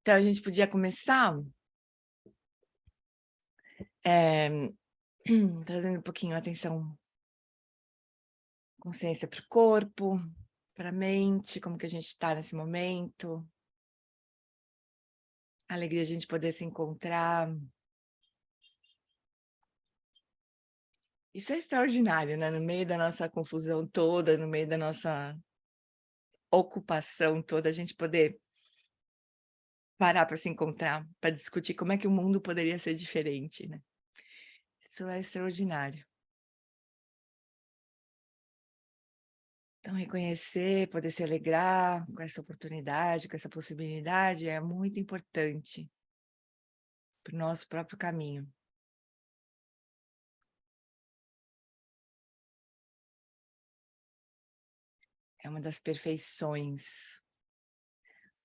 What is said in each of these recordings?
Então, a gente podia começar trazendo um pouquinho a atenção, consciência para o corpo, para a mente, como que a gente está nesse momento. A alegria de a gente poder se encontrar. Isso é extraordinário, né? No meio da nossa confusão toda, no meio da nossa ocupação toda, a gente poder parar para se encontrar, para discutir como é que o mundo poderia ser diferente, né? Isso é extraordinário. Então, reconhecer, poder se alegrar com essa oportunidade, com essa possibilidade, é muito importante para o nosso próprio caminho. É uma das perfeições,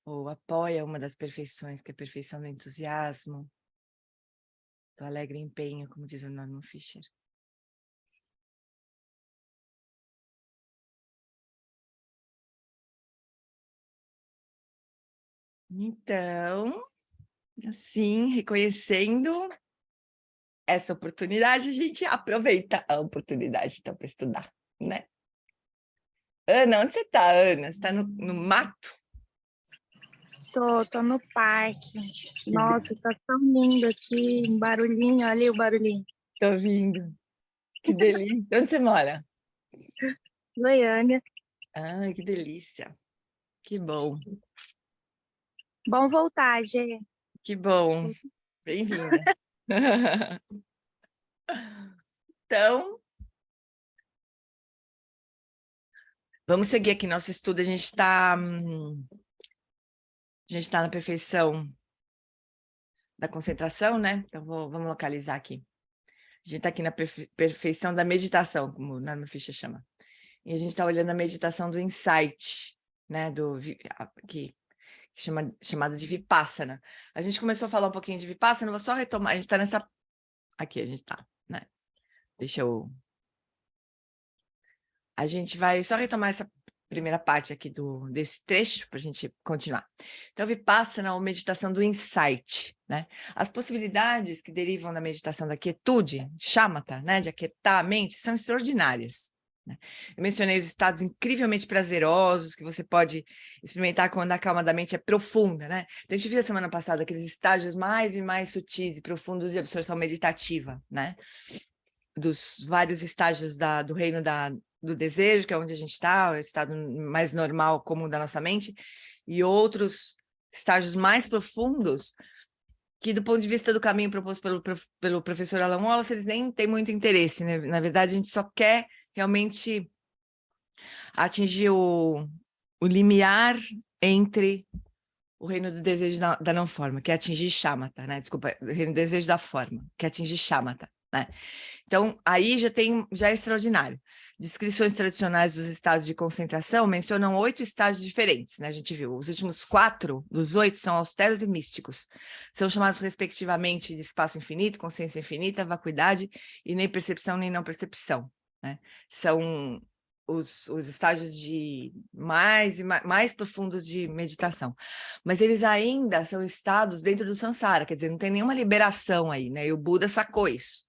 ou apoia uma das perfeições, que é a perfeição do entusiasmo, do alegre empenho, como diz o Norman Fischer. Então, assim, reconhecendo essa oportunidade, a gente aproveita a oportunidade, então, para estudar, né? Ana, onde você está, Ana? Você está no mato? Tô no parque. Nossa, tá tão lindo aqui, um barulhinho, olha o barulhinho. Tô vindo. Que delícia. Onde você mora? Goiânia. Ai, que delícia. Que bom. Bom voltar, Gê. Que bom. Bem-vinda. Então, vamos seguir aqui nosso estudo. A gente está na perfeição da concentração, né? Então, vamos localizar aqui. A gente está aqui na perfeição da meditação, como o Norman Fischer chama. E a gente está olhando a meditação do insight, né? Chamada de Vipassana. A gente começou a falar um pouquinho de Vipassana, vou só retomar. A gente está nessa... Aqui a gente está, né? Deixa eu... A gente vai só retomar essa primeira parte aqui desse trecho para a gente continuar. Então, Vipassana, ou meditação do insight, né? As possibilidades que derivam da meditação da quietude, shamatha, né? De aquietar a mente, são extraordinárias, né? Eu mencionei os estados incrivelmente prazerosos que você pode experimentar quando a calma da mente é profunda, né? Então, a gente viu a semana passada aqueles estágios mais e mais sutis e profundos de absorção meditativa, né? Dos vários estágios do reino do desejo, que é onde a gente está, o estado mais normal, comum da nossa mente, e outros estágios mais profundos, que do ponto de vista do caminho proposto pelo professor Alan Wallace, eles nem têm muito interesse, né? Na verdade, a gente só quer realmente atingir o limiar entre o reino do desejo da não forma, que é atingir shamatha, né? Desculpa, o reino do desejo da forma, que é atingir shamatha, né? Então, aí já é extraordinário. Descrições tradicionais dos estados de concentração mencionam 8 estágios diferentes, né? A gente viu, os últimos 4 dos 8 são austeros e místicos. São chamados, respectivamente, de espaço infinito, consciência infinita, vacuidade e nem percepção nem não percepção, né? São os estágios mais profundos de meditação. Mas eles ainda são estados dentro do samsara, quer dizer, não tem nenhuma liberação aí, né? E o Buda sacou isso.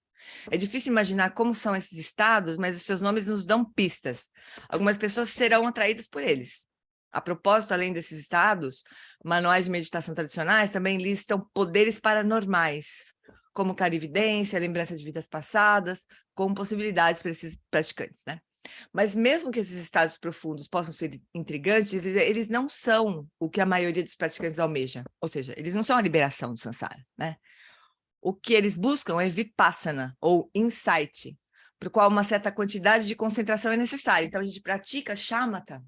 É difícil imaginar como são esses estados, mas os seus nomes nos dão pistas. Algumas pessoas serão atraídas por eles. A propósito, além desses estados, manuais de meditação tradicionais também listam poderes paranormais, como clarividência, lembrança de vidas passadas, como possibilidades para esses praticantes, né? Mas mesmo que esses estados profundos possam ser intrigantes, eles não são o que a maioria dos praticantes almeja. Ou seja, eles não são a liberação do samsara, né? O que eles buscam é vipassana, ou insight, para o qual uma certa quantidade de concentração é necessária. Então, a gente pratica shamatha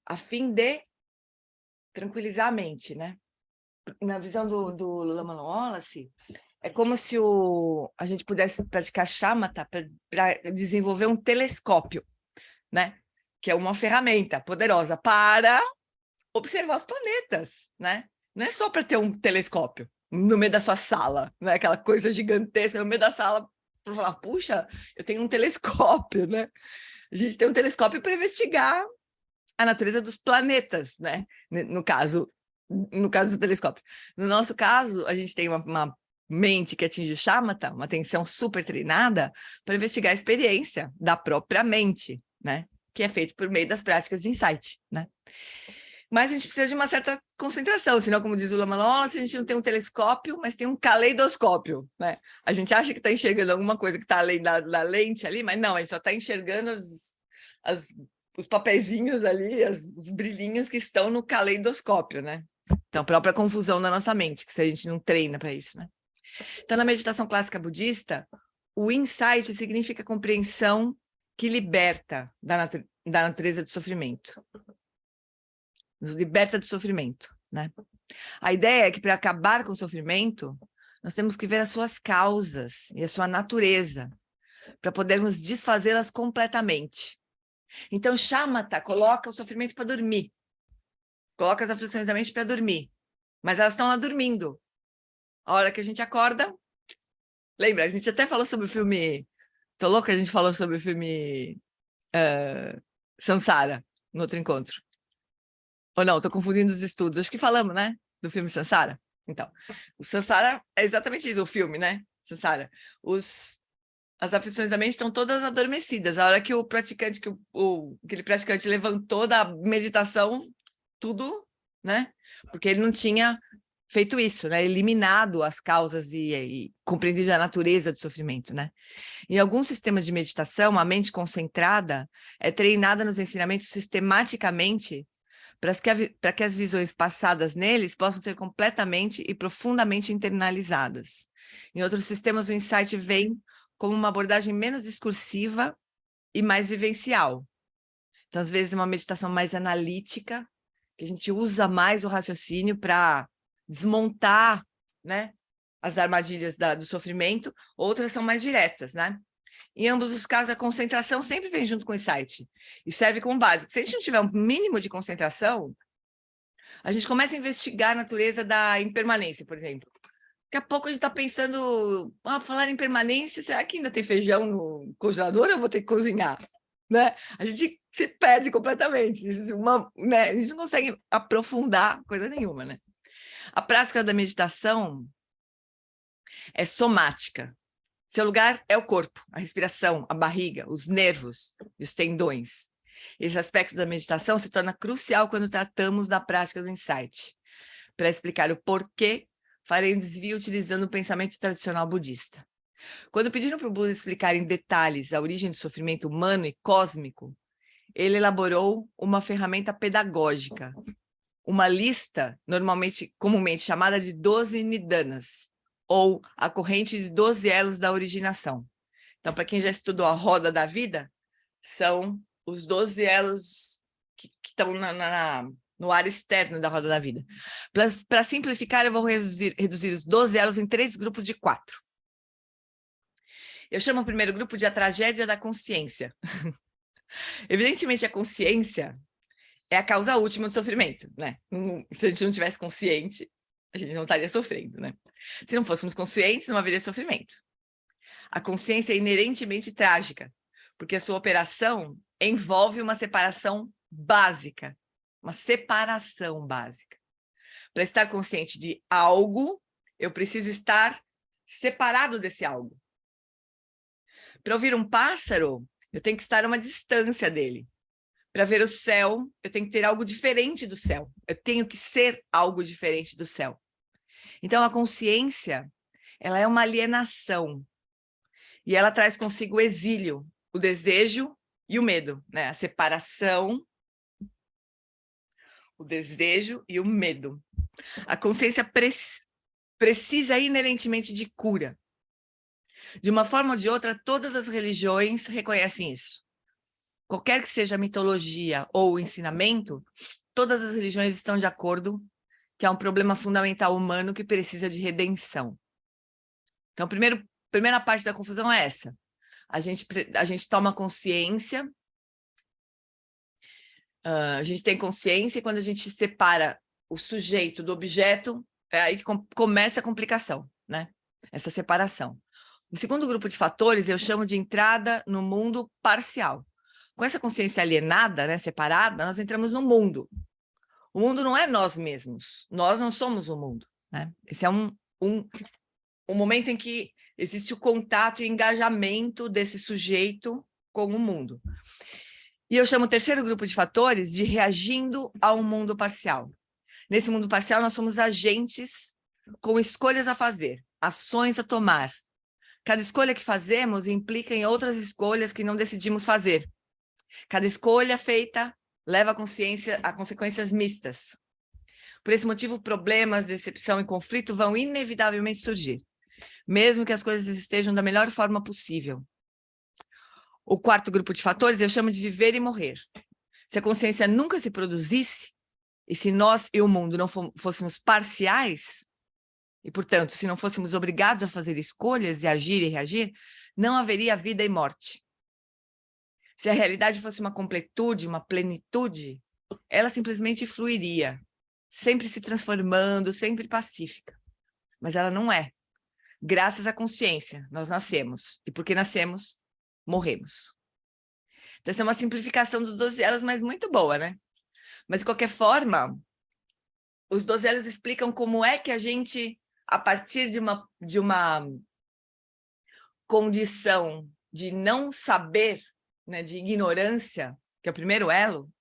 a fim de tranquilizar a mente, né? Na visão do Lama Wallace, é como se a gente pudesse praticar shamatha para desenvolver um telescópio, né? Que é uma ferramenta poderosa para observar os planetas, né? Não é só para ter um telescópio no meio da sua sala, não é aquela coisa gigantesca no meio da sala para falar, puxa, eu tenho um telescópio, né? A gente tem um telescópio para investigar a natureza dos planetas, né? No caso, no caso do telescópio. No nosso caso, a gente tem uma mente que atinge o shamatha, uma atenção super treinada, para investigar a experiência da própria mente, né? Que é feito por meio das práticas de insight, né? Mas a gente precisa de uma certa concentração, senão, como diz o Lama Nossa, a gente não tem um telescópio, mas tem um caleidoscópio, né? A gente acha que está enxergando alguma coisa que está além da lente ali, mas não, a gente só está enxergando os papeizinhos ali, os brilhinhos que estão no caleidoscópio, né? Então, a própria confusão na nossa mente, que se a gente não treina para isso, né? Então, na meditação clássica budista, o insight significa a compreensão que liberta da natureza do sofrimento. Nos liberta do sofrimento, né? A ideia é que para acabar com o sofrimento, nós temos que ver as suas causas e a sua natureza, para podermos desfazê-las completamente. Então, shamatha coloca o sofrimento para dormir, coloca as aflições da mente para dormir, mas elas estão lá dormindo. A hora que a gente acorda, lembra, a gente até falou sobre o filme, tô louca, a gente falou sobre o filme Samsara, no outro encontro. Ou não, tô confundindo os estudos, acho que falamos, né, do filme Samsara. Então, o Samsara é exatamente isso, o filme, né, Samsara. As aflições da mente estão todas adormecidas. A hora que o praticante, aquele praticante levantou da meditação, tudo, né? Porque ele não tinha feito isso, né? Eliminado as causas e compreendido a natureza do sofrimento, né? Em alguns sistemas de meditação, a mente concentrada é treinada nos ensinamentos sistematicamente para que as visões passadas neles possam ser completamente e profundamente internalizadas. Em outros sistemas, o insight vem como uma abordagem menos discursiva e mais vivencial. Então, às vezes, é uma meditação mais analítica, que a gente usa mais o raciocínio para desmontar, né, as armadilhas do sofrimento, outras são mais diretas, né? Em ambos os casos, a concentração sempre vem junto com o insight e serve como básico. Se a gente não tiver um mínimo de concentração, a gente começa a investigar a natureza da impermanência, por exemplo. Daqui a pouco a gente está pensando, falar em permanência, será que ainda tem feijão no congelador ou eu vou ter que cozinhar? Né? A gente se perde completamente, né? A gente não consegue aprofundar coisa nenhuma, né? A prática da meditação é somática. Seu lugar é o corpo, a respiração, a barriga, os nervos e os tendões. Esse aspecto da meditação se torna crucial quando tratamos da prática do insight, para explicar o porquê farei um desvio utilizando o pensamento tradicional budista. Quando pediram para o Buda explicar em detalhes a origem do sofrimento humano e cósmico, ele elaborou uma ferramenta pedagógica, uma lista comumente chamada de 12 nidanas, ou a corrente de 12 elos da originação. Então, para quem já estudou a roda da vida, são os 12 elos que estão no ar externo da roda da vida. Para simplificar, eu vou reduzir os 12 elos em 3 grupos de 4. Eu chamo o primeiro grupo de a tragédia da consciência. Evidentemente, a consciência é a causa última do sofrimento, né? Se a gente não tivesse consciente, a gente não estaria sofrendo, né? Se não fôssemos conscientes, não haveria sofrimento. A consciência é inerentemente trágica, porque a sua operação envolve uma separação básica. Uma separação básica. Para estar consciente de algo, eu preciso estar separado desse algo. Para ouvir um pássaro, eu tenho que estar a uma distância dele. Para ver o céu, eu tenho que ter algo diferente do céu. Eu tenho que ser algo diferente do céu. Então, a consciência, ela é uma alienação. E ela traz consigo o exílio, o desejo e o medo, né? A separação, o desejo e o medo. A consciência precisa inerentemente de cura. De uma forma ou de outra, todas as religiões reconhecem isso. Qualquer que seja a mitologia ou o ensinamento, todas as religiões estão de acordo que há um problema fundamental humano que precisa de redenção. Então, primeira parte da confusão é essa. A gente toma consciência, a gente tem consciência, e quando a gente separa o sujeito do objeto, é aí que começa a complicação, né? Essa separação. O segundo grupo de fatores eu chamo de entrada no mundo parcial. Com essa consciência alienada, né, separada, nós entramos no mundo. O mundo não é nós mesmos. Nós não somos o mundo, né? Esse é um momento em que existe o contato e engajamento desse sujeito com o mundo. E eu chamo o terceiro grupo de fatores de reagindo a um mundo parcial. Nesse mundo parcial, nós somos agentes com escolhas a fazer, ações a tomar. Cada escolha que fazemos implica em outras escolhas que não decidimos fazer. Cada escolha feita leva a consequências mistas. Por esse motivo, problemas, decepção e conflito vão inevitavelmente surgir, mesmo que as coisas estejam da melhor forma possível. O quarto grupo de fatores eu chamo de viver e morrer. Se a consciência nunca se produzisse, e se nós e o mundo não fôssemos parciais, e, portanto, se não fôssemos obrigados a fazer escolhas e agir e reagir, não haveria vida e morte. Se a realidade fosse uma completude, uma plenitude, ela simplesmente fluiria, sempre se transformando, sempre pacífica. Mas ela não é. Graças à consciência, nós nascemos. E porque nascemos, morremos. Então, essa é uma simplificação dos 12 elos, mas muito boa, né? Mas, de qualquer forma, os 12 elos explicam como é que a gente, a partir de uma condição de não saber, né, de ignorância, que é o primeiro elo,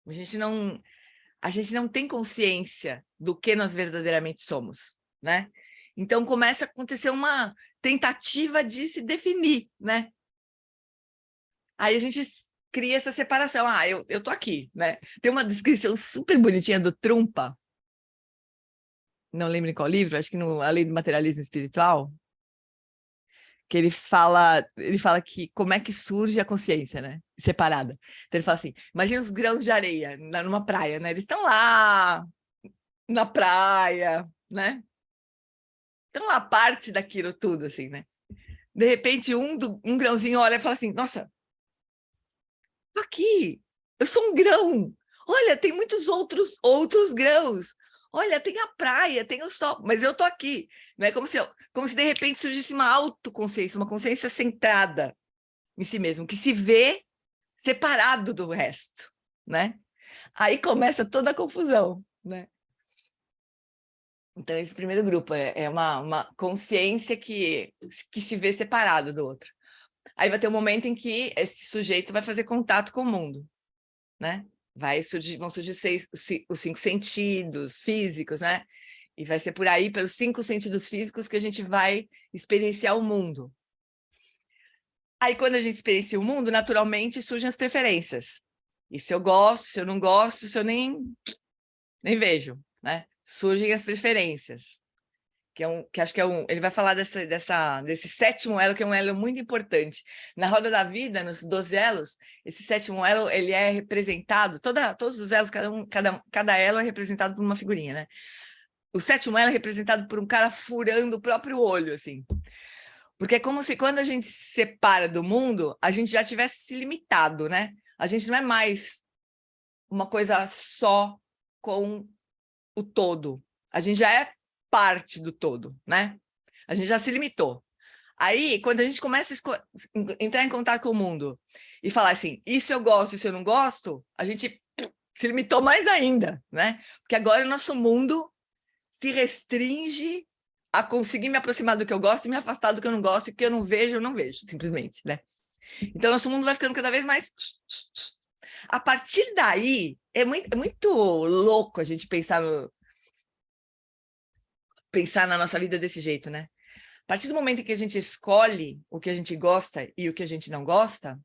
a gente não tem consciência do que nós verdadeiramente somos, né? Então, começa a acontecer uma tentativa de se definir, né? Aí a gente cria essa separação. Ah, eu tô aqui, né? Tem uma descrição super bonitinha do Trumpa, não lembro em qual livro, acho que no A Lei do Materialismo Espiritual, que ele fala que como é que surge a consciência, né? Separada. Então ele fala assim, imagina os grãos de areia numa praia, né? Eles estão lá na praia, né? Estão lá parte daquilo tudo, assim, né? De repente, um grãozinho olha e fala assim, nossa, tô aqui, eu sou um grão. Olha, tem muitos outros grãos. Olha, tem a praia, tem o sol, mas eu tô aqui. Não é como se de repente surgisse uma autoconsciência, uma consciência centrada em si mesmo, que se vê separado do resto, né? Aí começa toda a confusão, né? Então, esse primeiro grupo é uma consciência que se vê separado do outro. Aí vai ter um momento em que esse sujeito vai fazer contato com o mundo, né? Vão surgir os 5 sentidos físicos, né? E vai ser por aí, pelos 5 sentidos físicos, que a gente vai experienciar o mundo. Aí, quando a gente experiencia o mundo, naturalmente surgem as preferências. Isso eu gosto, se eu não gosto, se eu nem vejo, né? Surgem as preferências. Que acho que ele vai falar desse sétimo elo, que é um elo muito importante. Na roda da vida, nos 12 elos, esse sétimo elo, ele é representado, todos os elos, cada elo é representado por uma figurinha, né? O sétimo elo é representado por um cara furando o próprio olho, assim. Porque é como se quando a gente se separa do mundo, a gente já tivesse se limitado, né? A gente não é mais uma coisa só com o todo. A gente já é parte do todo, né? A gente já se limitou. Aí, quando a gente começa a entrar em contato com o mundo e falar assim, isso eu gosto, isso eu não gosto, a gente se limitou mais ainda, né? Porque agora o nosso mundo se restringe a conseguir me aproximar do que eu gosto e me afastar do que eu não gosto, e o que eu não vejo, simplesmente, né? Então, nosso mundo vai ficando cada vez mais... A partir daí, é muito louco a gente pensar na nossa vida desse jeito, né? A partir do momento em que a gente escolhe o que a gente gosta e o que a gente não gosta,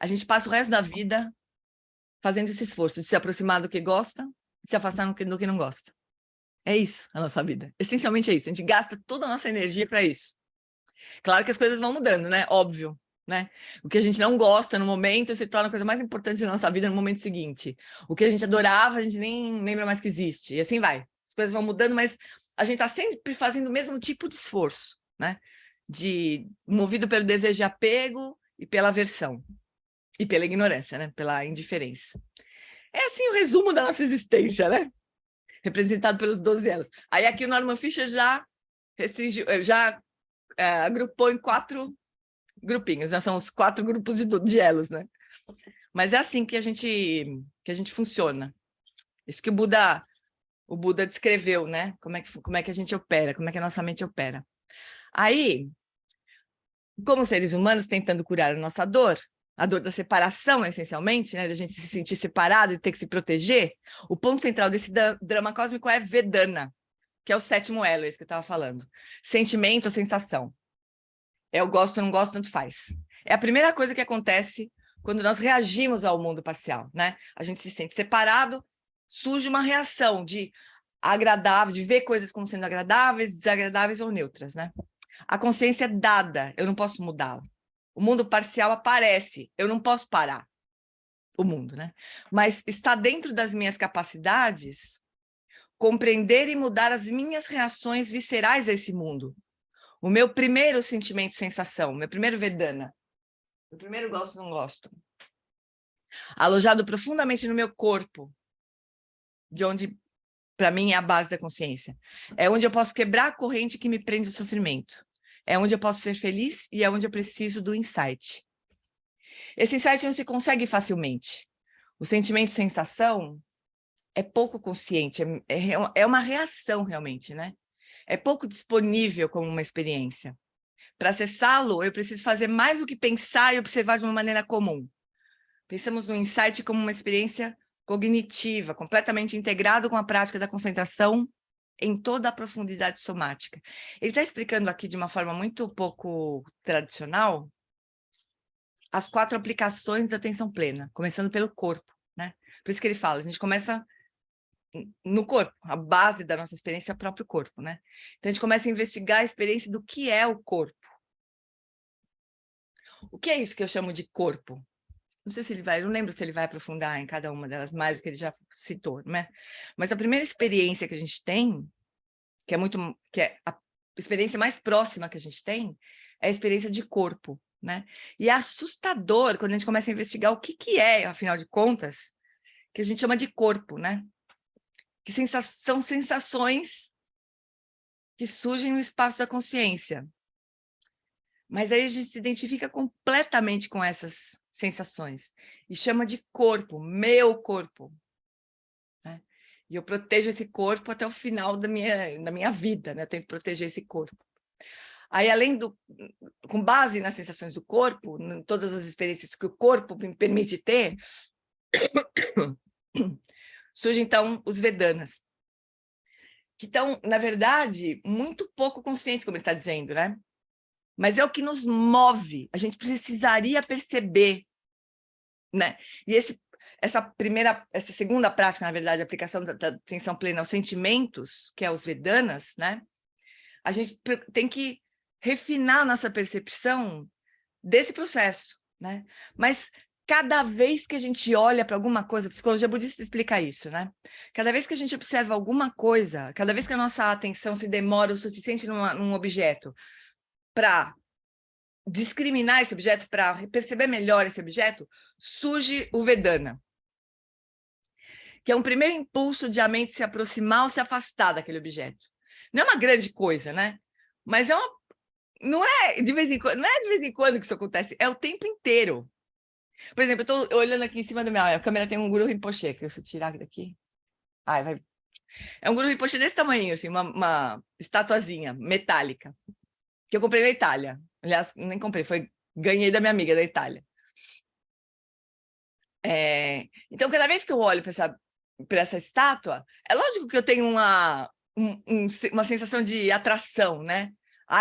a gente passa o resto da vida fazendo esse esforço de se aproximar do que gosta e se afastar do que não gosta. É isso a nossa vida. Essencialmente é isso. A gente gasta toda a nossa energia para isso. Claro que as coisas vão mudando, né? Óbvio, né? O que a gente não gosta no momento se torna a coisa mais importante da nossa vida no momento seguinte. O que a gente adorava, a gente nem lembra mais que existe. E assim vai. As coisas vão mudando, mas a gente está sempre fazendo o mesmo tipo de esforço, né? Movido pelo desejo de apego e pela aversão. E pela ignorância, né? Pela indiferença. É assim o resumo da nossa existência, né? Representado pelos 12 elos. Aí aqui o Norman Fischer já agrupou em 4 grupinhos, né? São os 4 grupos de elos, né? Mas é assim que a gente funciona. Isso que o Buda descreveu, né? Como é que a gente opera, como é que a nossa mente opera. Aí, como seres humanos tentando curar a dor da separação, essencialmente, né? Da gente se sentir separado e ter que se proteger, o ponto central desse drama cósmico é Vedana, que é o 7º elo, esse que eu estava falando. Sentimento ou sensação. Eu gosto ou não gosto, tanto faz. É a primeira coisa que acontece quando nós reagimos ao mundo parcial, né? A gente se sente separado, surge uma reação de agradável, de ver coisas como sendo agradáveis, desagradáveis ou neutras, né? A consciência é dada, eu não posso mudá-la. O mundo parcial aparece, eu não posso parar o mundo, né? Mas está dentro das minhas capacidades compreender e mudar as minhas reações viscerais a esse mundo. O meu primeiro sentimento, sensação, meu primeiro Vedana, meu primeiro gosto, não gosto, alojado profundamente no meu corpo, de onde, para mim, é a base da consciência. É onde eu posso quebrar a corrente que me prende ao sofrimento. É onde eu posso ser feliz e é onde eu preciso do insight. Esse insight não se consegue facilmente. O sentimento, sensação, é pouco consciente, é uma reação realmente, né? É pouco disponível como uma experiência. Para acessá-lo, eu preciso fazer mais do que pensar e observar de uma maneira comum. Pensamos no insight como uma experiência cognitiva, completamente integrado com a prática da concentração em toda a profundidade somática. Ele está explicando aqui de uma forma muito pouco tradicional as 4 aplicações da atenção plena, começando pelo corpo, né? Por isso que ele fala, a gente começa no corpo, a base da nossa experiência é o próprio corpo, né? Então a gente começa a investigar a experiência do que é o corpo. O que é isso que eu chamo de corpo? Não sei se ele vai, não lembro se ele vai aprofundar em cada uma delas mais do que ele já citou, né? Mas a primeira experiência que a gente tem, que é a experiência mais próxima que a gente tem, é a experiência de corpo, né? E é assustador quando a gente começa a investigar o que é, afinal de contas, que a gente chama de corpo, né? Que são sensações que surgem no espaço da consciência. Mas aí a gente se identifica completamente com essas sensações e chama de corpo, meu corpo, né? E eu protejo esse corpo até o final da minha vida, né? Eu tento proteger esse corpo. Aí, com base nas sensações do corpo, em todas as experiências que o corpo me permite ter, surgem, então, os Vedanas, que estão, na verdade, muito pouco conscientes, como ele está dizendo, né? Mas é o que nos move, a gente precisaria perceber, né? E essa segunda prática, na verdade, a aplicação da atenção plena aos sentimentos, que é os Vedanas, né? A gente tem que refinar a nossa percepção desse processo, né? Mas cada vez que a gente olha para alguma coisa, a psicologia budista explica isso, né? Cada vez que a gente observa alguma coisa, cada vez que a nossa atenção se demora o suficiente num objeto para discriminar esse objeto, para perceber melhor esse objeto, surge o Vedana, que é um primeiro impulso de a mente se aproximar ou se afastar daquele objeto. Não é uma grande coisa, né? Mas não é de vez em quando que isso acontece, é o tempo inteiro. Por exemplo, eu estou olhando aqui em cima da a câmera tem um Guru Rinpoche, que se eu tirar daqui... É um Guru Rinpoche desse tamanho, assim, uma estatuazinha metálica, que eu comprei na Itália. Aliás, nem comprei, ganhei da minha amiga da Itália. Então, cada vez que eu olho para essa estátua, é lógico que eu tenho uma sensação de atração, né?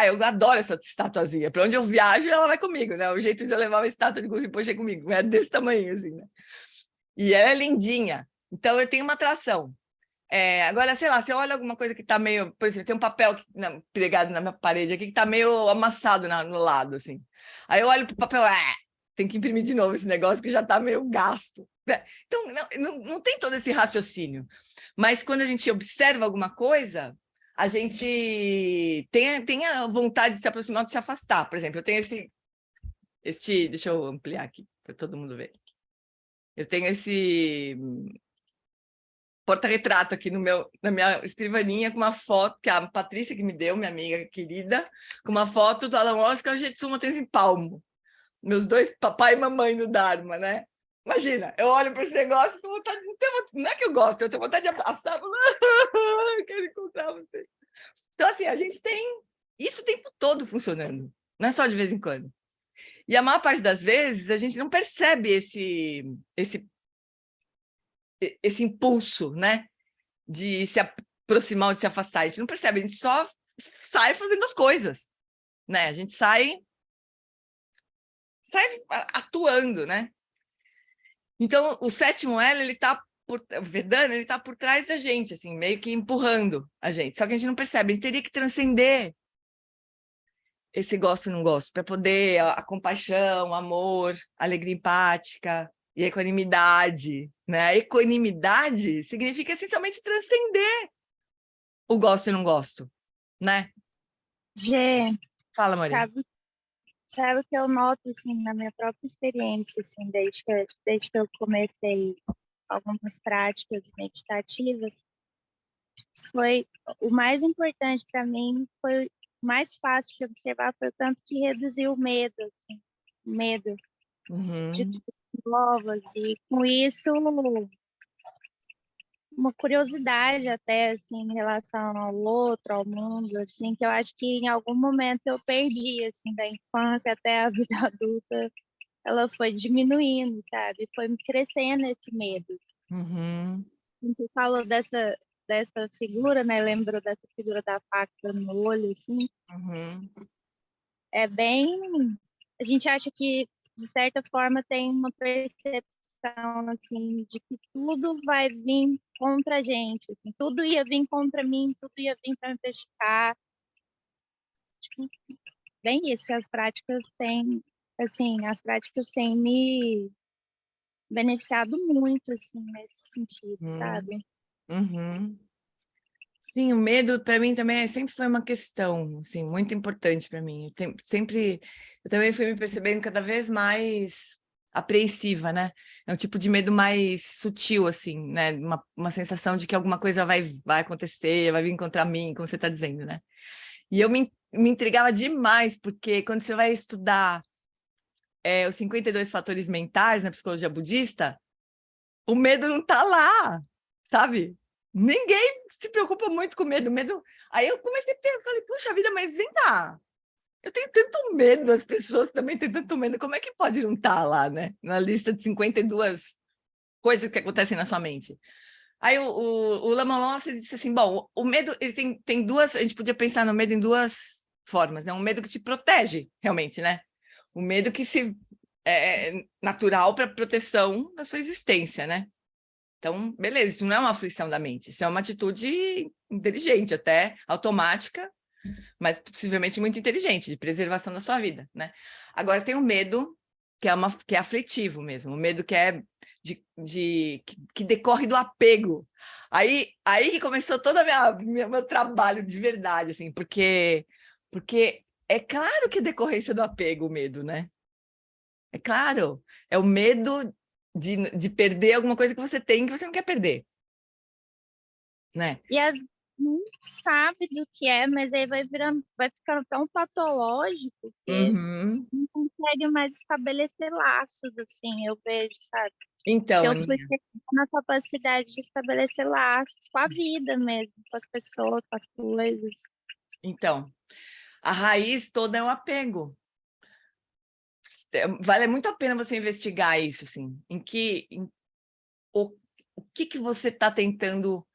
Eu adoro essa estatuazinha. Para onde eu viajo, ela vai comigo, né? O jeito de eu levar uma estátua de Guru Rinpoche comigo, é desse tamanho, assim, né? E ela é lindinha. Então, eu tenho uma atração. Agora, sei lá, se eu olho alguma coisa que está meio... Por exemplo, tem um papel pregado na minha parede aqui que está meio amassado no lado, assim. Aí eu olho para o papel, tem que imprimir de novo esse negócio que já está meio gasto. Então, não tem todo esse raciocínio. Mas quando a gente observa alguma coisa, a gente tem a vontade de se aproximar ou de se afastar. Por exemplo, eu tenho deixa eu ampliar aqui para todo mundo ver. Eu tenho esse porta-retrato aqui na minha escrivaninha, com uma foto que a Patrícia que me deu, minha amiga querida, com uma foto do Alan Wallace, que é o Jetsuma Tenzin Palmo. Meus dois, papai e mamãe do Dharma, né? Imagina, eu olho para esse negócio, tenho vontade, não é que eu gosto, eu tenho vontade de abraçar, falar, eu quero encontrar você. Então, assim, a gente tem isso o tempo todo funcionando, não é só de vez em quando. E a maior parte das vezes a gente não percebe esse impulso, né? De se aproximar ou de se afastar. A gente não percebe, a gente só sai fazendo as coisas, né? A gente sai atuando, né? Então, o sétimo elo, o Vedana, ele tá por trás da gente, assim, meio que empurrando a gente. Só que a gente não percebe, a gente teria que transcender esse gosto e não gosto, para poder a compaixão, o amor, a alegria empática e a equanimidade, né? A equanimidade significa essencialmente transcender o gosto e não gosto, né? Gê, Fala, Maria. sabe o que eu noto, assim, na minha própria experiência, assim, desde que eu comecei algumas práticas meditativas, foi o mais importante para mim, foi o mais fácil de observar, foi o tanto que reduziu o medo, assim, o medo de Uhum, coisas novas, e com isso uma curiosidade até, assim, em relação ao outro, ao mundo, assim, que eu acho que em algum momento eu perdi, assim, da infância até a vida adulta, ela foi diminuindo, sabe? Foi crescendo esse medo. uhum, Você falou dessa figura, né? Lembrou dessa figura da faca no olho, assim. uhum, É bem... A gente acha que, de certa forma, tem uma percepção, assim, de que tudo vai vir contra a gente, assim. Tudo ia vir contra mim, tudo ia vir para me prejudicar. Tipo, bem isso, as práticas têm me beneficiado muito, assim, nesse sentido, uhum, sabe? uhum. Sim, o medo para mim também sempre foi uma questão, assim, muito importante para mim. Eu também fui me percebendo cada vez mais apreensiva, né? É um tipo de medo mais sutil, assim, né? Uma sensação de que alguma coisa vai acontecer, vai vir contra mim, como você está dizendo, né? E eu me intrigava demais, porque quando você vai estudar os 52 fatores mentais na psicologia budista, o medo não está lá, sabe? Ninguém se preocupa muito com medo. Medo. Aí eu comecei a pensar, falei, puxa vida, mas vem cá. Eu tenho tanto medo, as pessoas também têm tanto medo. Como é que pode não estar lá, né? Na lista de 52 coisas que acontecem na sua mente. Aí o Lama Lontra disse assim, bom, o medo, ele tem duas, a gente podia pensar no medo em duas formas, né? Um medo que te protege, realmente, né? O medo que é natural para proteção da sua existência, né? Então, beleza, isso não é uma aflição da mente, isso é uma atitude inteligente, até automática, mas possivelmente muito inteligente, de preservação da sua vida, né? Agora tem o medo, que é aflitivo mesmo, o medo que é que decorre do apego. Aí que começou todo meu trabalho de verdade, assim, porque é claro que é decorrência do apego o medo, né? É claro, é o medo de perder alguma coisa que você tem que você não quer perder, né? E às vezes não sabe do que é, mas aí vai ficando tão patológico que Uhum. não consegue mais estabelecer laços, assim, eu vejo, sabe? Que Então, eu fui Aninha, perdendo a capacidade de estabelecer laços com a vida mesmo, com as pessoas, com as coisas. então, a raiz toda é o apego. Vale muito a pena você investigar isso, assim, o, o que você está tentando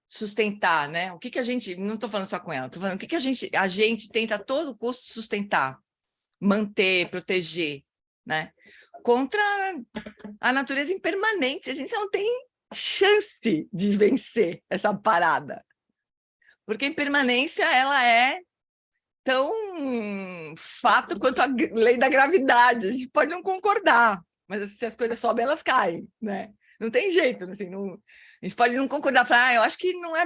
sustentar, né? O que a gente, não estou falando só com ela, estou falando o que a gente tenta a todo custo sustentar, manter, proteger, né? Contra a natureza impermanente, a gente não tem chance de vencer essa parada, porque a impermanência ela é tão fato quanto a lei da gravidade. A gente pode não concordar, mas se as coisas sobem, elas caem, né? Não tem jeito, assim, não, a gente pode não concordar, falar, eu acho que não é,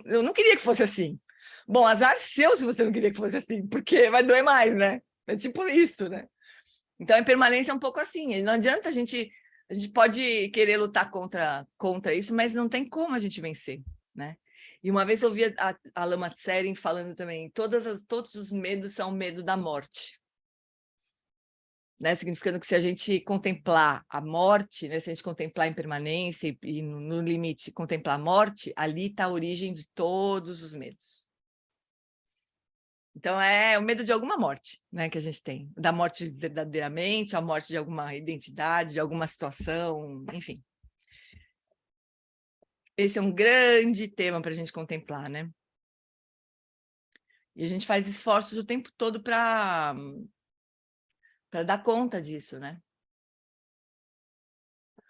eu não queria que fosse assim. Bom, azar seu se você não queria que fosse assim, porque vai doer mais, né? É tipo isso, né? Então a impermanência é um pouco assim, não adianta a gente pode querer lutar contra isso, mas não tem como a gente vencer, né? E uma vez eu ouvi a Lama Tsering falando também, todos os medos são medo da morte. né? Significando que se a gente contemplar a morte, né? Se a gente contemplar a impermanência e no limite contemplar a morte, ali está a origem de todos os medos. Então, é o medo de alguma morte, né, que a gente tem. Da morte verdadeiramente, a morte de alguma identidade, de alguma situação, enfim. Esse é um grande tema para a gente contemplar, né? E a gente faz esforços o tempo todo para dar conta disso, né?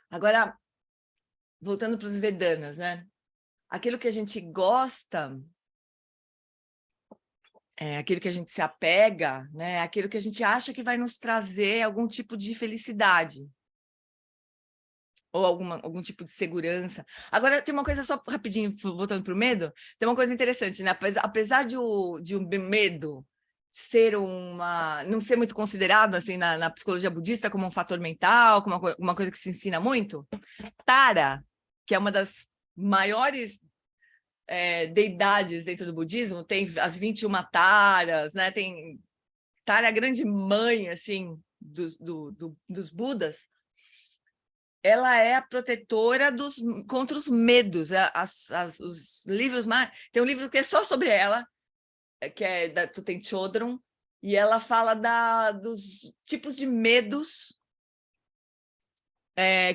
Agora, voltando para os Vedanas, né? Aquilo que a gente gosta, aquilo que a gente se apega, né? Aquilo que a gente acha que vai nos trazer algum tipo de felicidade. Ou algum tipo de segurança. Agora, tem uma coisa só rapidinho, voltando para o medo, tem uma coisa interessante, né? Apesar de um medo ser não ser muito considerado assim na psicologia budista como um fator mental, como uma coisa que se ensina muito, Tara, que é uma das maiores deidades dentro do budismo, tem as 21 Taras, né? Tara é a grande mãe assim dos Budas. Ela é a protetora contra os medos. Os livros mais... Tem um livro que é só sobre ela, que é da Tuten Chodron, e ela fala dos tipos de medos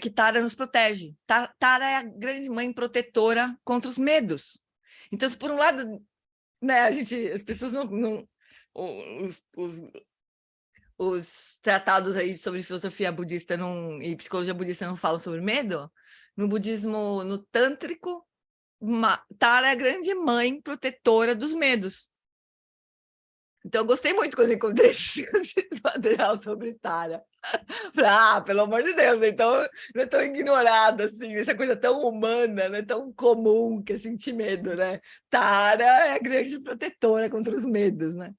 que Tara nos protege. Tara é a grande mãe protetora contra os medos. Então, se por um lado, né, as pessoas não os tratados aí sobre filosofia budista e psicologia budista não falam sobre medo, no budismo, no tântrico, Tara é a grande mãe protetora dos medos. Então, eu gostei muito quando encontrei esse material sobre Tara. Falei, pelo amor de Deus, então não é tão ignorado assim, essa coisa tão humana, não é tão comum que é sentir medo, né? Tara é a grande protetora contra os medos, né?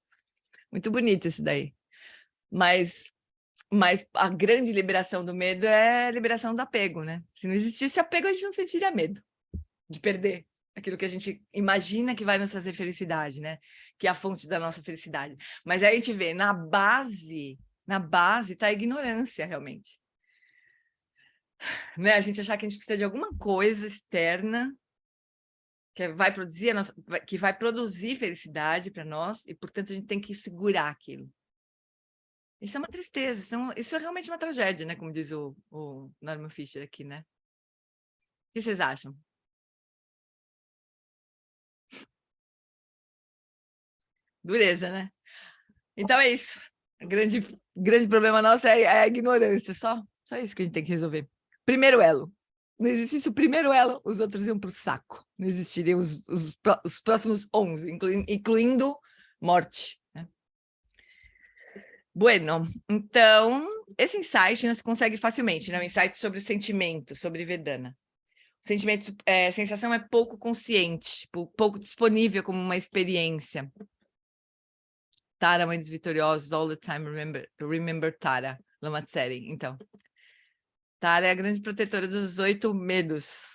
Muito bonito isso daí. Mas a grande liberação do medo é a liberação do apego, né? Se não existisse apego, a gente não sentiria medo de perder aquilo que a gente imagina que vai nos fazer felicidade, né? Que é a fonte da nossa felicidade. Mas aí a gente vê, na base está a ignorância, realmente. Né? A gente achar que a gente precisa de alguma coisa externa que vai produzir felicidade para nós e, portanto, a gente tem que segurar aquilo. Isso é uma tristeza, isso é realmente uma tragédia, né? Como diz o Norman Fischer aqui, né? O que vocês acham? Dureza, né? Então é isso. O grande problema nosso é a ignorância, só isso que a gente tem que resolver. Primeiro elo. Não existisse o primeiro elo, os outros iam para o saco. Não existiriam os próximos 11, incluindo morte. Né? Bueno, então, esse insight não se consegue facilmente, né? Um insight sobre o sentimento, sobre Vedana. O sentimento, sensação é pouco consciente, pouco disponível como uma experiência. Tara, mãe dos vitoriosos, all the time, remember Tara, Lama Tsering. Então, Tara é a grande protetora dos 8 medos.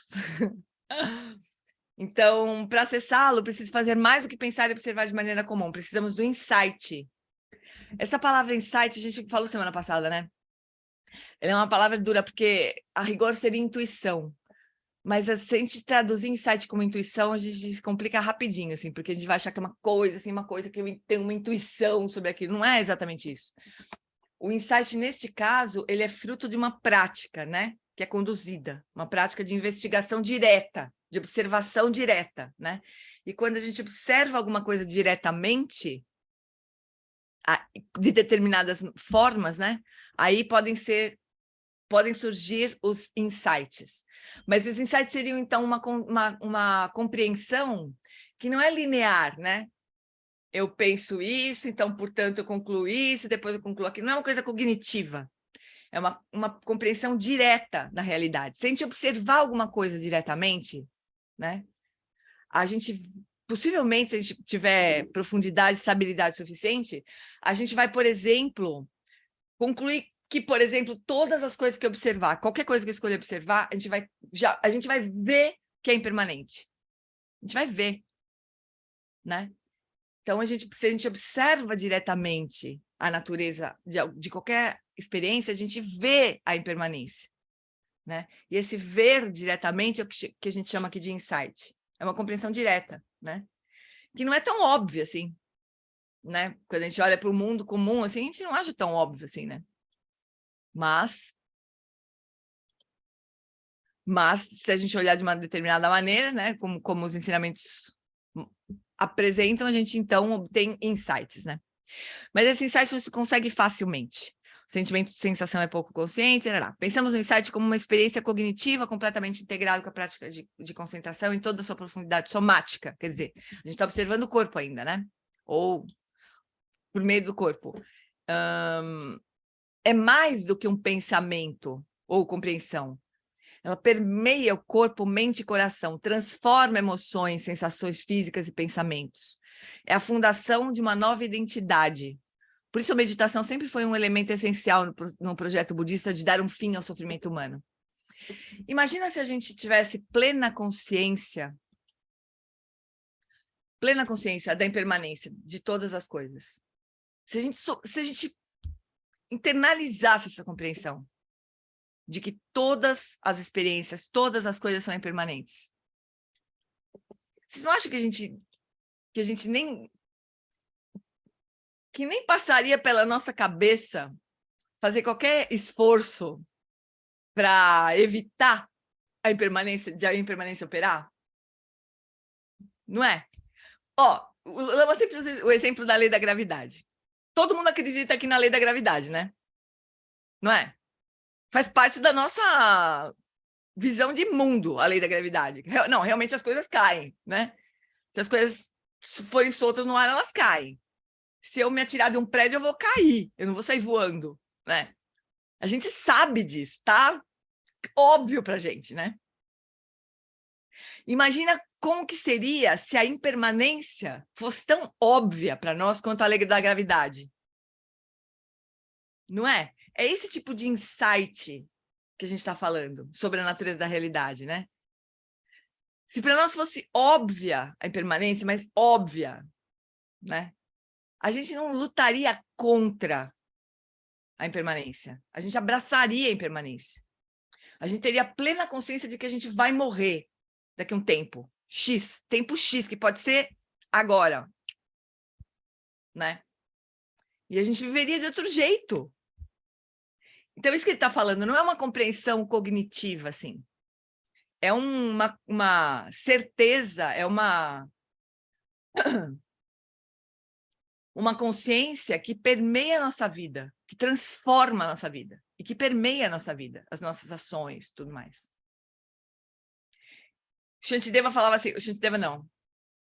Então, para acessá-lo, preciso fazer mais do que pensar e observar de maneira comum. Precisamos do insight. Essa palavra insight, a gente falou semana passada, né? Ela é uma palavra dura, porque a rigor seria intuição. Mas se a gente traduzir insight como intuição, a gente se complica rapidinho, assim, porque a gente vai achar que é uma coisa que eu tenho uma intuição sobre aquilo. Não é exatamente isso. O insight, neste caso, ele é fruto de uma prática, né? Que é conduzida, uma prática de investigação direta, de observação direta, né? E quando a gente observa alguma coisa diretamente, de determinadas formas, né? Aí podem surgir os insights. Mas os insights seriam, então, uma compreensão que não é linear, né? Eu penso isso, então, portanto, eu concluo isso, depois eu concluo aquilo. Não é uma coisa cognitiva. É uma compreensão direta da realidade. Se a gente observar alguma coisa diretamente, né? A gente, possivelmente, se a gente tiver profundidade, estabilidade suficiente, a gente vai, por exemplo, concluir que, por exemplo, todas as coisas que eu observar, qualquer coisa que eu escolher observar, a gente vai ver que é impermanente. A gente vai ver, né? Então, se a gente observa diretamente a natureza de qualquer experiência, a gente vê a impermanência, né? E esse ver diretamente é o que a gente chama aqui de insight. É uma compreensão direta, né? Que não é tão óbvia assim, né? Quando a gente olha para o mundo comum, assim, a gente não acha tão óbvio assim, né? Mas se a gente olhar de uma determinada maneira, né? Como os ensinamentos apresentam, a gente então obtém insights, né? Mas esse insight você consegue facilmente. O sentimento de sensação é pouco consciente, pensamos no insight como uma experiência cognitiva completamente integrada com a prática de concentração em toda a sua profundidade somática. Quer dizer, a gente está observando o corpo ainda, né? Ou por meio do corpo. É mais do que um pensamento ou compreensão. Ela permeia o corpo, mente e coração, transforma emoções, sensações físicas e pensamentos. É a fundação de uma nova identidade. Por isso a meditação sempre foi um elemento essencial no projeto budista de dar um fim ao sofrimento humano. Imagina se a gente tivesse plena consciência da impermanência de todas as coisas. Se a gente internalizasse essa compreensão de que todas as experiências, todas as coisas são impermanentes. Vocês não acham que a gente nem passaria pela nossa cabeça fazer qualquer esforço para evitar a impermanência operar? Não é? O Lama sempre usa o exemplo da lei da gravidade. Todo mundo acredita aqui na lei da gravidade, né? Não é? Faz parte da nossa visão de mundo, a lei da gravidade. Não, realmente as coisas caem, né? Se as coisas forem soltas no ar, elas caem. Se eu me atirar de um prédio, eu vou cair. Eu não vou sair voando, né? A gente sabe disso, tá? Óbvio pra gente, né? Imagina como que seria se a impermanência fosse tão óbvia para nós quanto a lei da gravidade. Não é? É esse tipo de insight que a gente está falando sobre a natureza da realidade, né? Se para nós fosse óbvia a impermanência, mas óbvia, né? A gente não lutaria contra a impermanência. A gente abraçaria a impermanência. A gente teria plena consciência de que a gente vai morrer daqui a um tempo X, que pode ser agora, né? E a gente viveria de outro jeito. Então, isso que ele está falando não é uma compreensão cognitiva, assim. É uma certeza, é uma consciência que permeia a nossa vida, que transforma a nossa vida e que permeia a nossa vida, as nossas ações, tudo mais. Shantideva falava assim, Shantideva não,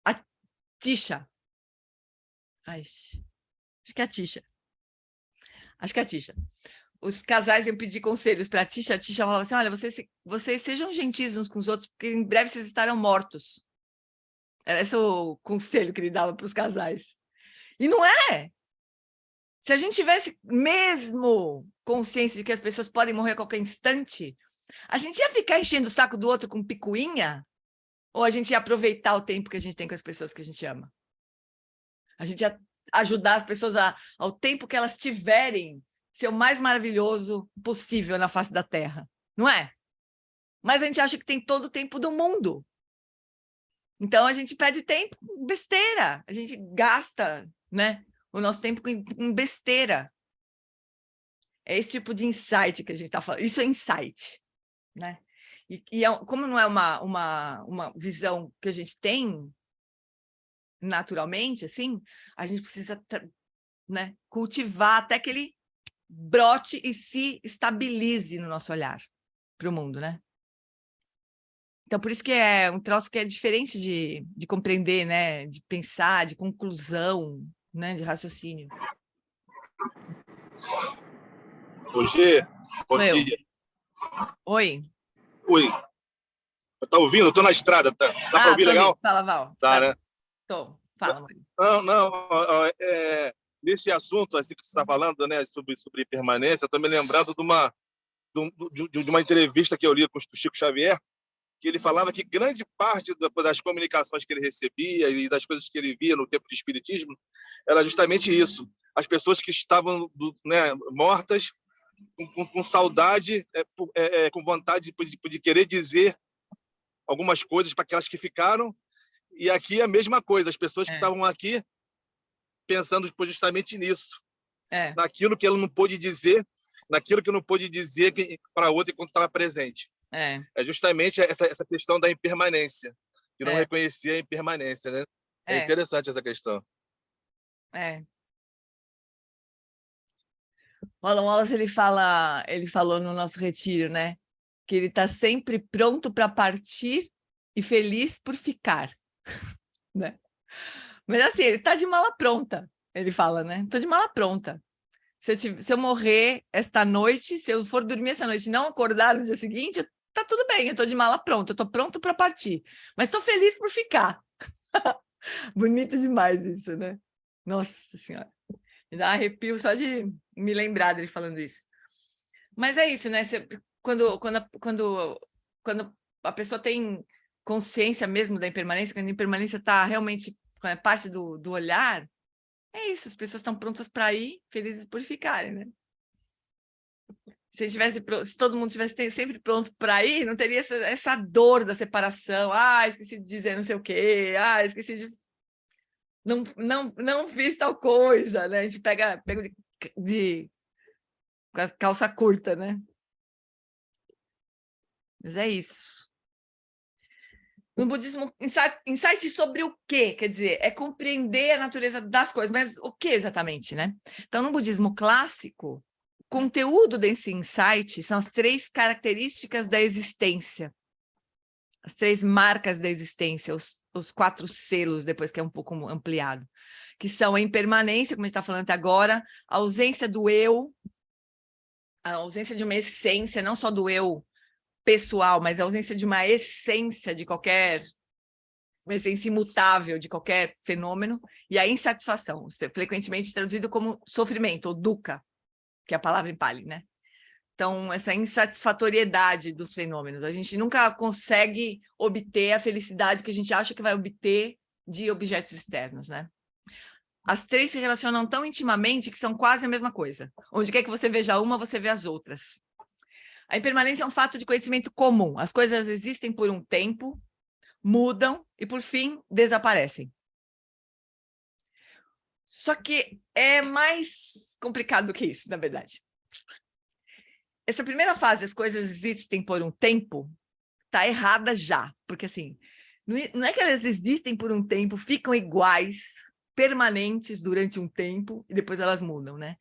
a Tisha. Ai, acho que é a Tisha. Acho que é a Tisha. Os casais iam pedir conselhos para a Tisha falava assim, olha, vocês sejam gentis uns com os outros, porque em breve vocês estarão mortos. Era esse o conselho que ele dava para os casais. E não é! Se a gente tivesse mesmo consciência de que as pessoas podem morrer a qualquer instante, a gente ia ficar enchendo o saco do outro com picuinha? Ou a gente ia aproveitar o tempo que a gente tem com as pessoas que a gente ama? A gente ia ajudar as pessoas ao tempo que elas tiverem ser o mais maravilhoso possível na face da Terra, não é? Mas a gente acha que tem todo o tempo do mundo. Então, a gente perde tempo com besteira. A gente gasta, né, o nosso tempo com besteira. É esse tipo de insight que a gente está falando. Isso é insight, né? Como não é uma visão que a gente tem naturalmente, assim, a gente precisa, né, cultivar até que ele brote e se estabilize no nosso olhar para o mundo, né? Então, por isso que é um troço que é diferente de compreender, né? De pensar, de conclusão, né? De raciocínio. Roger, bom Sou eu. dia. Oi. Oi. Tá ouvindo? Eu tô na estrada. Dá para ouvir legal? Ouvindo. Fala, Val. Tá, né? Tô. Fala, mãe. Não. Nesse assunto assim, que você está falando, né, sobre permanência, eu tô me lembrando de uma entrevista que eu li com o Chico Xavier, que ele falava que grande parte das comunicações que ele recebia e das coisas que ele via no tempo de espiritismo era justamente isso. As pessoas que estavam, né, mortas com saudade, com vontade de querer dizer algumas coisas para aquelas que ficaram. E aqui é a mesma coisa, as pessoas que estavam aqui pensando justamente nisso, naquilo que ela não pôde dizer, naquilo que não pôde dizer para outra enquanto estava presente. É justamente essa questão da impermanência, que não reconhecia a impermanência, né? É interessante essa questão. O Alan Wallace, ele falou no nosso retiro, né? Que ele está sempre pronto para partir e feliz por ficar, né? Mas assim, ele está de mala pronta, ele fala, né? Estou de mala pronta. Se eu morrer esta noite, se eu for dormir essa noite e não acordar no dia seguinte, tá tudo bem, eu estou de mala pronta, eu estou pronto para partir. Mas estou feliz por ficar. Bonito demais isso, né? Nossa Senhora. Me dá arrepio só de me lembrar dele falando isso. Mas é isso, né? Quando a pessoa tem consciência mesmo da impermanência, quando a impermanência está realmente parte do olhar, é isso, as pessoas estão prontas para ir, felizes por ficarem, né? Se todo mundo estivesse sempre pronto para ir, não teria essa dor da separação. Ah, esqueci de dizer não sei o quê. Ah, esqueci de... Não fiz tal coisa, né? A gente pega de calça curta, né? Mas é isso. No budismo, insight sobre o quê? Quer dizer, é compreender a natureza das coisas, mas o que exatamente, né? Então, no budismo clássico, o conteúdo desse insight são as 3 características da existência, as 3 marcas da existência, os 4 selos, depois que é um pouco ampliado, que são a impermanência, como a gente está falando até agora, a ausência do eu, a ausência de uma essência, não só do eu pessoal, mas a ausência de uma essência de uma essência imutável de qualquer fenômeno, e a insatisfação, frequentemente traduzido como sofrimento, ou dukkha, que é a palavra em Pali, né? Então, essa insatisfatoriedade dos fenômenos. A gente nunca consegue obter a felicidade que a gente acha que vai obter de objetos externos, né? As 3 se relacionam tão intimamente que são quase a mesma coisa. Onde quer que você veja uma, você vê as outras. A impermanência é um fato de conhecimento comum. As coisas existem por um tempo, mudam e, por fim, desaparecem. Só que é mais complicado do que isso, na verdade. Essa primeira fase, as coisas existem por um tempo, está errada já. Porque, assim, não é que elas existem por um tempo, ficam iguais, permanentes durante um tempo, e depois elas mudam, né?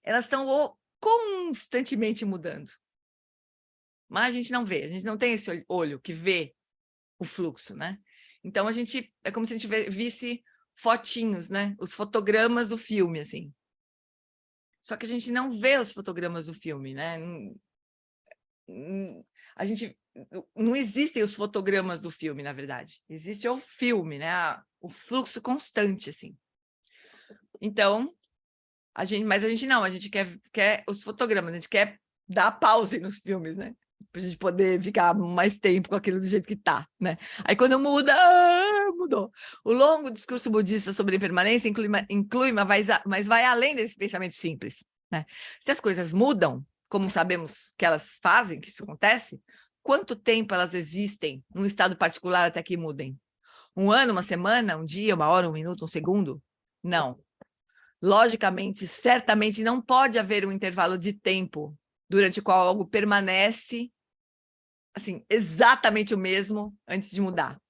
Elas estão constantemente mudando. Mas a gente não vê, a gente não tem esse olho que vê o fluxo, né? Então, é como se a gente visse fotinhos, né? Os fotogramas do filme, assim. Só que a gente não vê os fotogramas do filme, né? Não existem os fotogramas do filme, na verdade. Existe o filme, né? O fluxo constante, assim. Então, mas a gente não, a gente quer os fotogramas, a gente quer dar pause nos filmes, né? Para a gente poder ficar mais tempo com aquilo do jeito que está, né? Aí quando muda, mudou. O longo discurso budista sobre impermanência inclui mas vai além desse pensamento simples, né? Se as coisas mudam, como sabemos que elas fazem, que isso acontece, quanto tempo elas existem num estado particular até que mudem? 1 ano, 1 semana, 1 dia, 1 hora, 1 minuto, 1 segundo? Não. Logicamente, certamente não pode haver um intervalo de tempo durante o qual algo permanece assim, exatamente o mesmo antes de mudar.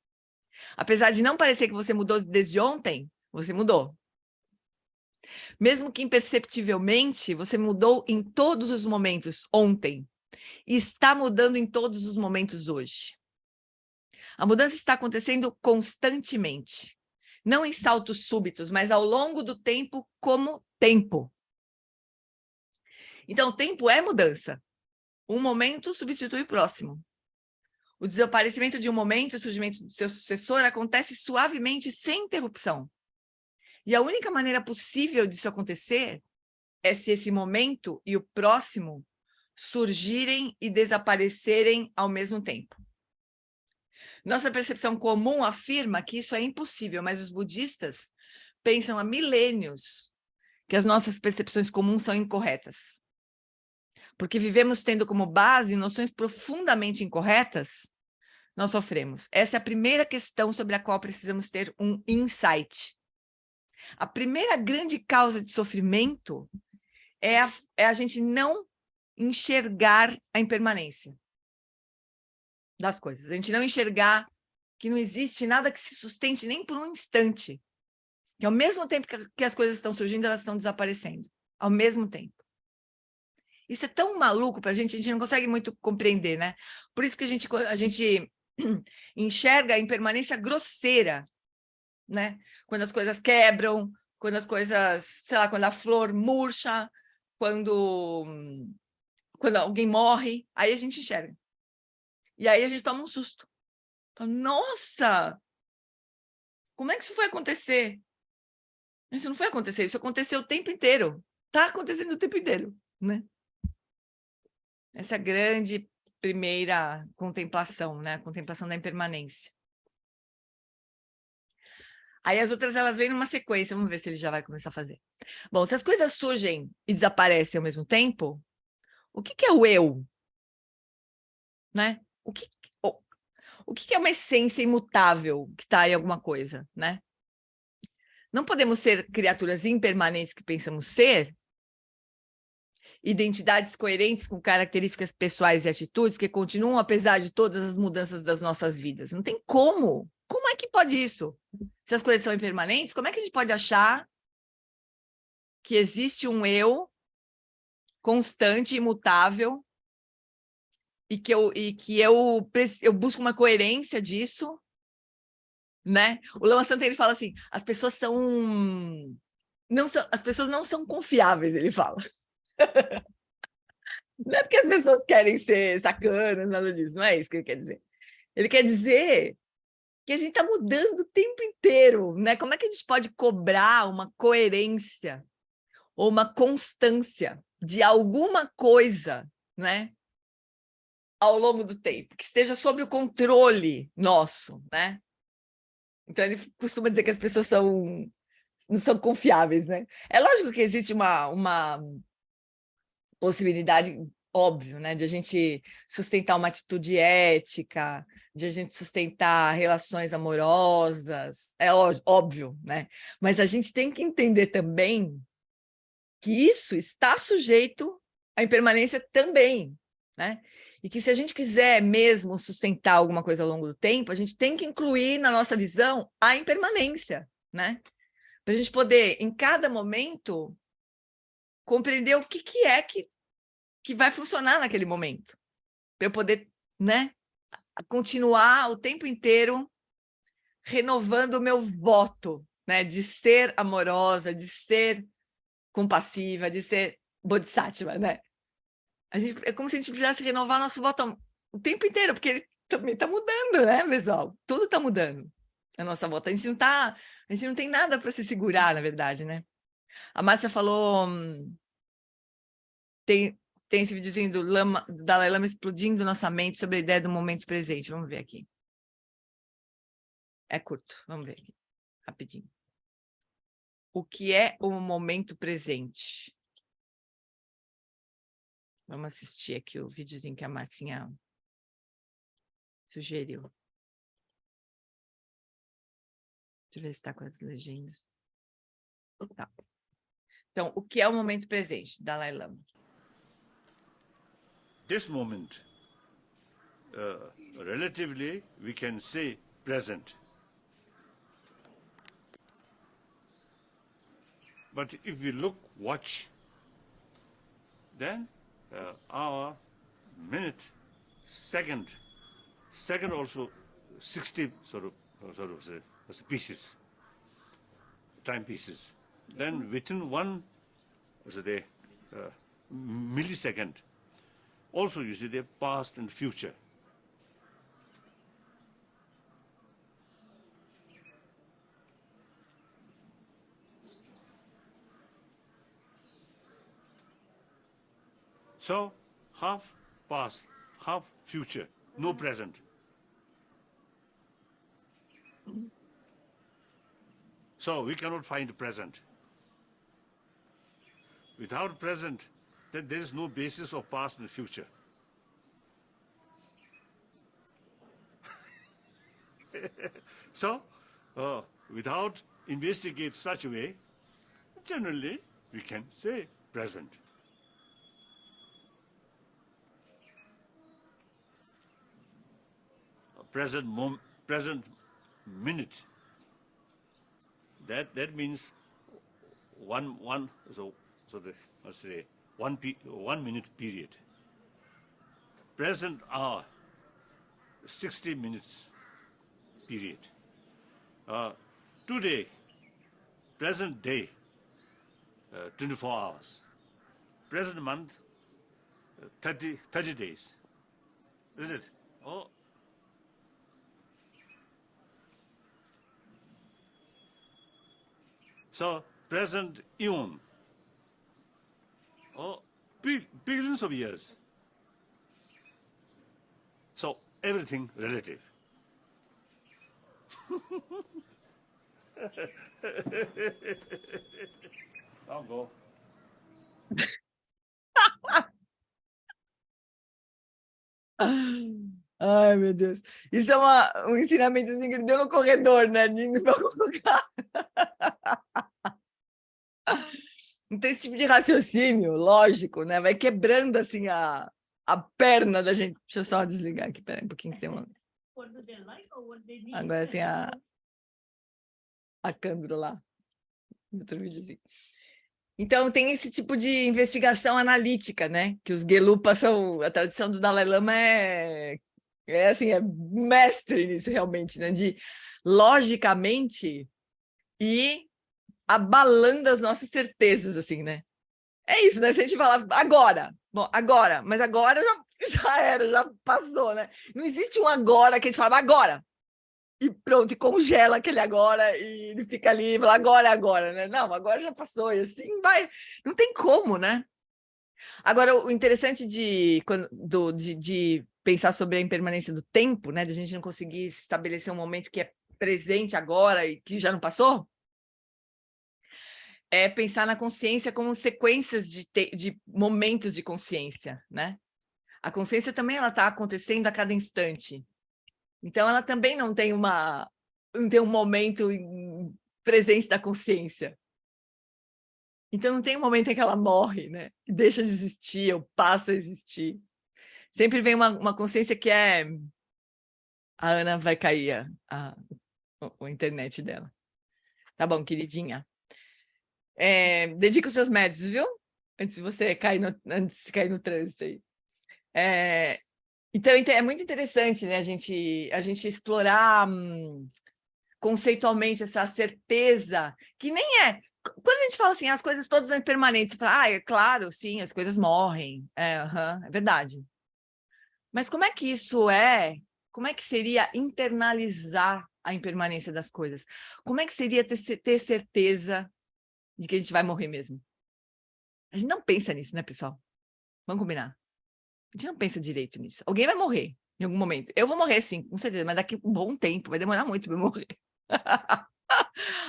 Apesar de não parecer que você mudou desde ontem, você mudou. Mesmo que imperceptivelmente, você mudou em todos os momentos ontem e está mudando em todos os momentos hoje. A mudança está acontecendo constantemente, não em saltos súbitos, mas ao longo do tempo como tempo. Então, o tempo é mudança. Um momento substitui o próximo. O desaparecimento de um momento e o surgimento do seu sucessor acontece suavemente, sem interrupção. E a única maneira possível disso acontecer é se esse momento e o próximo surgirem e desaparecerem ao mesmo tempo. Nossa percepção comum afirma que isso é impossível, mas os budistas pensam há milênios que as nossas percepções comuns são incorretas. porque vivemos tendo como base noções profundamente incorretas, nós sofremos. Essa é a primeira questão sobre a qual precisamos ter um insight. A primeira grande causa de sofrimento é a gente não enxergar a impermanência das coisas. A gente não enxergar que não existe nada que se sustente nem por um instante. Que ao mesmo tempo que as coisas estão surgindo, elas estão desaparecendo. Ao mesmo tempo. Isso é tão maluco para a gente não consegue muito compreender, né? Por isso que a gente enxerga a impermanência grosseira, né? Quando as coisas quebram, quando as coisas, sei lá, quando a flor murcha, quando alguém morre, aí a gente enxerga. E aí a gente toma um susto. Fala, nossa! Como é que isso foi acontecer? Isso não foi acontecer, isso aconteceu o tempo inteiro. Está acontecendo o tempo inteiro, né? Essa é a grande primeira contemplação, né? A contemplação da impermanência. Aí as outras, elas vêm numa sequência. Vamos ver se ele já vai começar a fazer. Bom, se as coisas surgem e desaparecem ao mesmo tempo, o que é o eu? Né? O que é uma essência imutável que está em alguma coisa, né? Não podemos ser criaturas impermanentes que pensamos ser, identidades coerentes com características pessoais e atitudes que continuam apesar de todas as mudanças das nossas vidas. Não tem como. Como é que pode isso? Se as coisas são impermanentes, como é que a gente pode achar que existe um eu constante, imutável, e que eu busco uma coerência disso, né? O Lama Santa, ele fala assim, as pessoas não são confiáveis, ele fala. Não é porque as pessoas querem ser sacanas, nada disso, não é isso que ele quer dizer. Ele quer dizer que a gente está mudando o tempo inteiro, né? Como é que a gente pode cobrar uma coerência ou uma constância de alguma coisa, né? Ao longo do tempo, que esteja sob o controle nosso, né? Então, ele costuma dizer que as pessoas não são confiáveis, né? É lógico que existe uma possibilidade, óbvio, né, de a gente sustentar uma atitude ética, de a gente sustentar relações amorosas, é óbvio, né? Mas a gente tem que entender também que isso está sujeito à impermanência também, né? E que se a gente quiser mesmo sustentar alguma coisa ao longo do tempo, a gente tem que incluir na nossa visão a impermanência, né? Para a gente poder, em cada momento, compreender o que é que vai funcionar naquele momento, para eu poder, né, continuar o tempo inteiro renovando o meu voto, né, de ser amorosa, de ser compassiva, de ser bodhisattva, né? É como se a gente precisasse renovar nosso voto o tempo inteiro, porque ele também está mudando, né, pessoal? Tudo está mudando a nossa volta. A gente não tem nada para se segurar, na verdade, né? A Márcia falou, tem esse videozinho do Dalai Lama explodindo nossa mente sobre a ideia do momento presente. Vamos ver aqui. É curto, vamos ver aqui, rapidinho. O que é o momento presente? Vamos assistir aqui o videozinho que a Marcinha sugeriu. Deixa eu ver se está com as legendas. Tá. Então, o que é o momento presente, Dalai Lama? This moment, relatively, we can say present. But if we watch, then hour, minute, second also 60 sort of say, pieces, time pieces. Then within one, millisecond, also you see the past and future. So, half past, half future, no present. So, we cannot find present. Without present, then there is no basis of past and future. So, without investigate such a way, generally we can say present. Present minute. That means let's say 1 minute period. Present hour, 60 minutes period. Today, present day, 24 hours. Present month, 30 days. Is it? Oh. So, present eon, billions of years. So, everything relative. I'll go. Ai, meu Deus. Isso é um ensinamentozinho que ele deu no corredor, né? De indo para algum lugar. Então, esse tipo de raciocínio, lógico, né? Vai quebrando, assim, a perna da gente. Deixa eu só desligar aqui, peraí, um pouquinho que tem uma... Agora tem a Candro lá. Outro videozinho. Então, tem esse tipo de investigação analítica, né? Que os Gelupas são... A tradição do Dalai Lama é mestre nisso, realmente, né? De, logicamente, ir abalando as nossas certezas, assim, né? É isso, né? Se a gente falar agora, bom, agora, mas agora já era, já passou, né? Não existe um agora que a gente fala agora. E pronto, e congela aquele agora e ele fica ali e fala agora, né? Não, agora já passou e assim vai. Não tem como, né? Agora, o interessante de pensar sobre a impermanência do tempo, né? De a gente não conseguir estabelecer um momento que é presente agora e que já não passou, é pensar na consciência como sequências de momentos de consciência, né? A consciência também ela está acontecendo a cada instante. Então, ela também não tem um momento presente da consciência. Então, não tem um momento em que ela morre, né? E deixa de existir ou passa a existir. Sempre vem uma consciência que é... A Ana vai cair a internet dela. Tá bom, queridinha. Dedica os seus méritos, viu? Antes de você cair no trânsito aí. Então, é muito interessante, né, a gente explorar conceitualmente essa certeza, que nem é... Quando a gente fala assim, as coisas todas são impermanentes, você fala, é claro, sim, as coisas morrem, é verdade. Mas como é que isso é? Como é que seria internalizar a impermanência das coisas? Como é que seria ter certeza de que a gente vai morrer mesmo? A gente não pensa nisso, né, pessoal? Vamos combinar. A gente não pensa direito nisso. Alguém vai morrer em algum momento. Eu vou morrer, sim, com certeza, mas daqui a um bom tempo, vai demorar muito para eu morrer.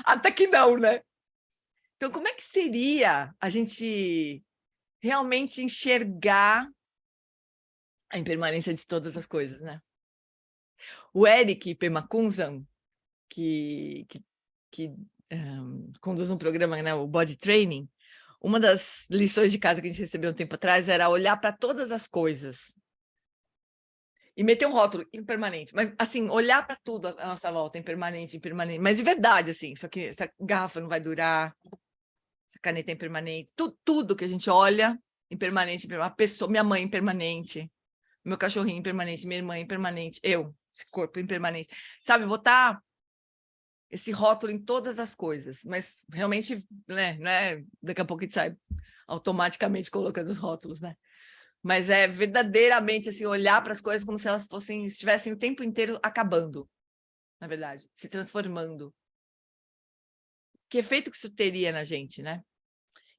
Até que não, né? Então, como é que seria a gente realmente enxergar a impermanência de todas as coisas, né? O Eric Pemakunzan, que conduz um programa, né, o Body Training, uma das lições de casa que a gente recebeu um tempo atrás era olhar para todas as coisas e meter um rótulo impermanente, mas assim, olhar para tudo à nossa volta, impermanente, mas de verdade, assim, só que essa garrafa não vai durar, essa caneta é impermanente, tudo que a gente olha, impermanente, a pessoa, minha mãe impermanente, meu cachorrinho impermanente, minha irmã impermanente, esse corpo impermanente, sabe, botar esse rótulo em todas as coisas, mas realmente, né, não é daqui a pouco a gente sai automaticamente colocando os rótulos, né? Mas é verdadeiramente assim, olhar para as coisas como se elas estivessem o tempo inteiro acabando, na verdade, se transformando. Que efeito que isso teria na gente, né?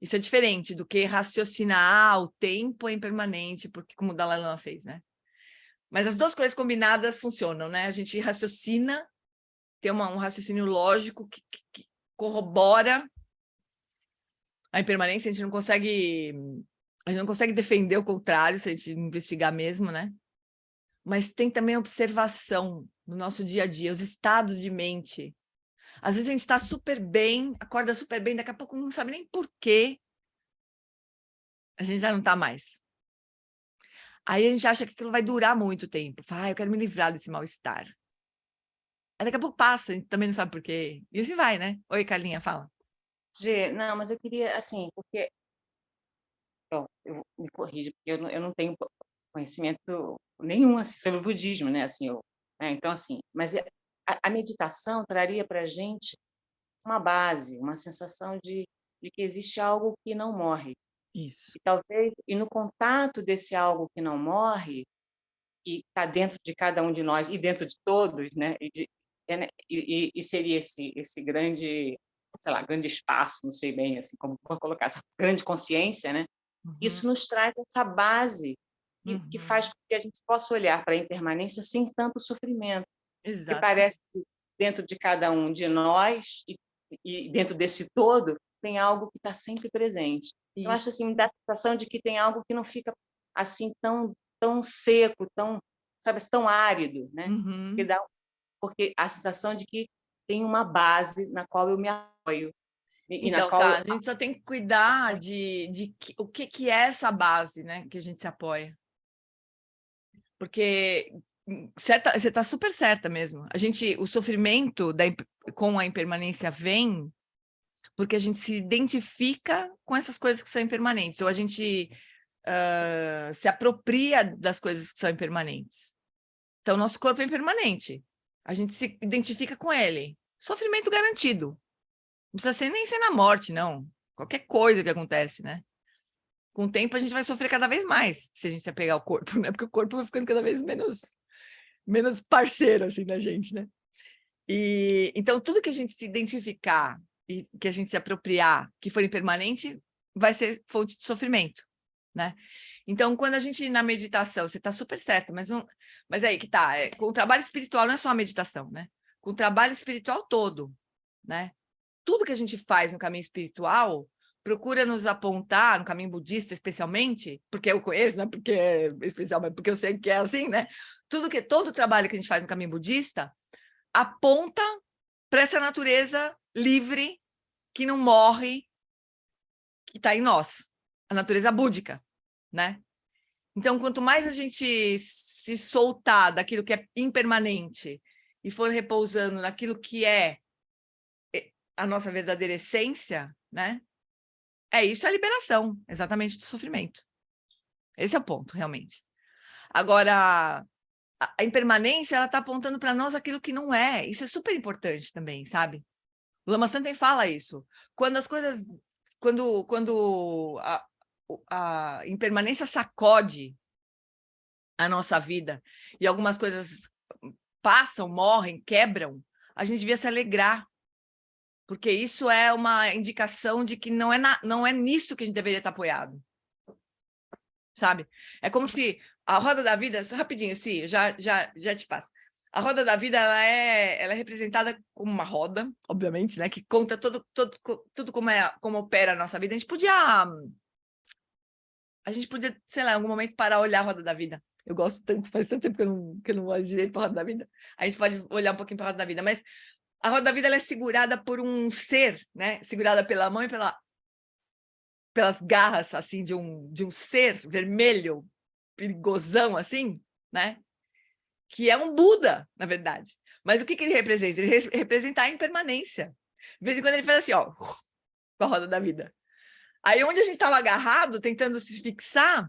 Isso é diferente do que raciocinar, o tempo é impermanente, porque como o Dalai Lama fez, né? Mas as duas coisas combinadas funcionam, né? A gente raciocina, tem um raciocínio lógico que corrobora a impermanência, a gente não consegue A gente não consegue defender o contrário, se a gente investigar mesmo, né? Mas tem também a observação no nosso dia a dia, os estados de mente. Às vezes a gente está super bem, acorda super bem, daqui a pouco não sabe nem por quê. A gente já não está mais. Aí a gente acha que aquilo vai durar muito tempo. Fala, eu quero me livrar desse mal-estar. Aí daqui a pouco passa, a gente também não sabe por quê. E assim vai, né? Oi, Carlinha, fala. Gê, não, mas eu queria, assim, porque eu me corrijo, porque eu não tenho conhecimento nenhum assim, sobre o budismo, né? Assim, então, assim, mas a meditação traria para a gente uma base, uma sensação de que existe algo que não morre. Isso. E talvez, e no contato desse algo que não morre, que está dentro de cada um de nós e dentro de todos, né? E seria esse grande, sei lá, grande espaço, não sei bem assim como colocar, essa grande consciência, né? Isso nos traz essa base que faz com que a gente possa olhar para a impermanência sem tanto sofrimento. Porque Exato. parece que dentro de cada um de nós e dentro desse todo tem algo que está sempre presente. Eu acho assim, dá a sensação de que tem algo que não fica assim tão seco, sabe, tão árido, né? Porque a sensação de que tem uma base na qual eu me apoio. E na Então, qual tá, a gente só tem que cuidar o que é essa base, né, que a gente se apoia. Porque você está super certa mesmo. O sofrimento com a impermanência vem porque a gente se identifica com essas coisas que são impermanentes, ou a gente se apropria das coisas que são impermanentes. Então, nosso corpo é impermanente. A gente se identifica com ele. Sofrimento garantido. Não precisa nem ser na morte, não. Qualquer coisa que acontece, né? Com o tempo, a gente vai sofrer cada vez mais se a gente se apegar ao corpo, né? Porque o corpo vai ficando cada vez menos parceiro, assim, da gente, né? Então, tudo que a gente se identificar e que a gente se apropriar, que for impermanente, vai ser fonte de sofrimento, né? Então, quando a gente, na meditação, você está super certa, mas aí que tá, com o trabalho espiritual não é só a meditação, né? Com o trabalho espiritual todo, né? Tudo que a gente faz no caminho espiritual procura nos apontar, no caminho budista especialmente, porque eu conheço, não é porque é especial, mas porque eu sei que é assim, né? Todo o trabalho que a gente faz no caminho budista aponta para essa natureza livre, que não morre, que está em nós, a natureza búdica, né? Então, quanto mais a gente se soltar daquilo que é impermanente e for repousando naquilo que é a nossa verdadeira essência, né? Isso é a liberação, exatamente, do sofrimento. Esse é o ponto, realmente. Agora, a impermanência, ela está apontando para nós aquilo que não é. Isso é super importante também, sabe? O Lama Santen fala isso. Quando as coisas... Quando a impermanência sacode a nossa vida e algumas coisas passam, morrem, quebram, a gente devia se alegrar. Porque isso é uma indicação de que não é nisso que a gente deveria estar apoiado. Sabe? É como se a roda da vida, só rapidinho, já te passo. A roda da vida, ela é representada como uma roda, obviamente, né? Que conta tudo como opera a nossa vida. A gente podia, sei lá, em algum momento parar a olhar a roda da vida. Eu gosto tanto, faz tanto tempo que eu não olho direito para a roda da vida. A gente pode olhar um pouquinho para a roda da vida, mas a roda da vida ela é segurada por um ser, né? Segurada pela mão e pelas garras, assim, de um ser vermelho, perigosão, assim, né? Que é um Buda, na verdade. Mas o que ele representa? Ele representa a impermanência. De vez em quando ele faz assim, ó, com a roda da vida. Aí onde a gente estava agarrado, tentando se fixar,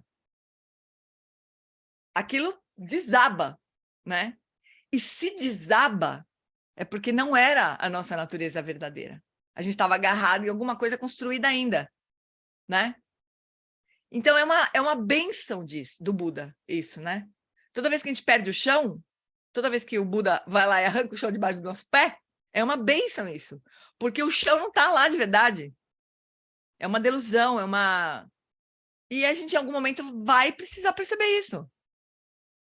aquilo desaba, né? E se desaba, é porque não era a nossa natureza verdadeira. A gente estava agarrado em alguma coisa construída ainda, né? Então, é uma bênção do Buda, isso, né? Toda vez que a gente perde o chão, toda vez que o Buda vai lá e arranca o chão debaixo do nosso pé, é uma bênção isso. Porque o chão não está lá de verdade. É uma delusão, E a gente, em algum momento, vai precisar perceber isso.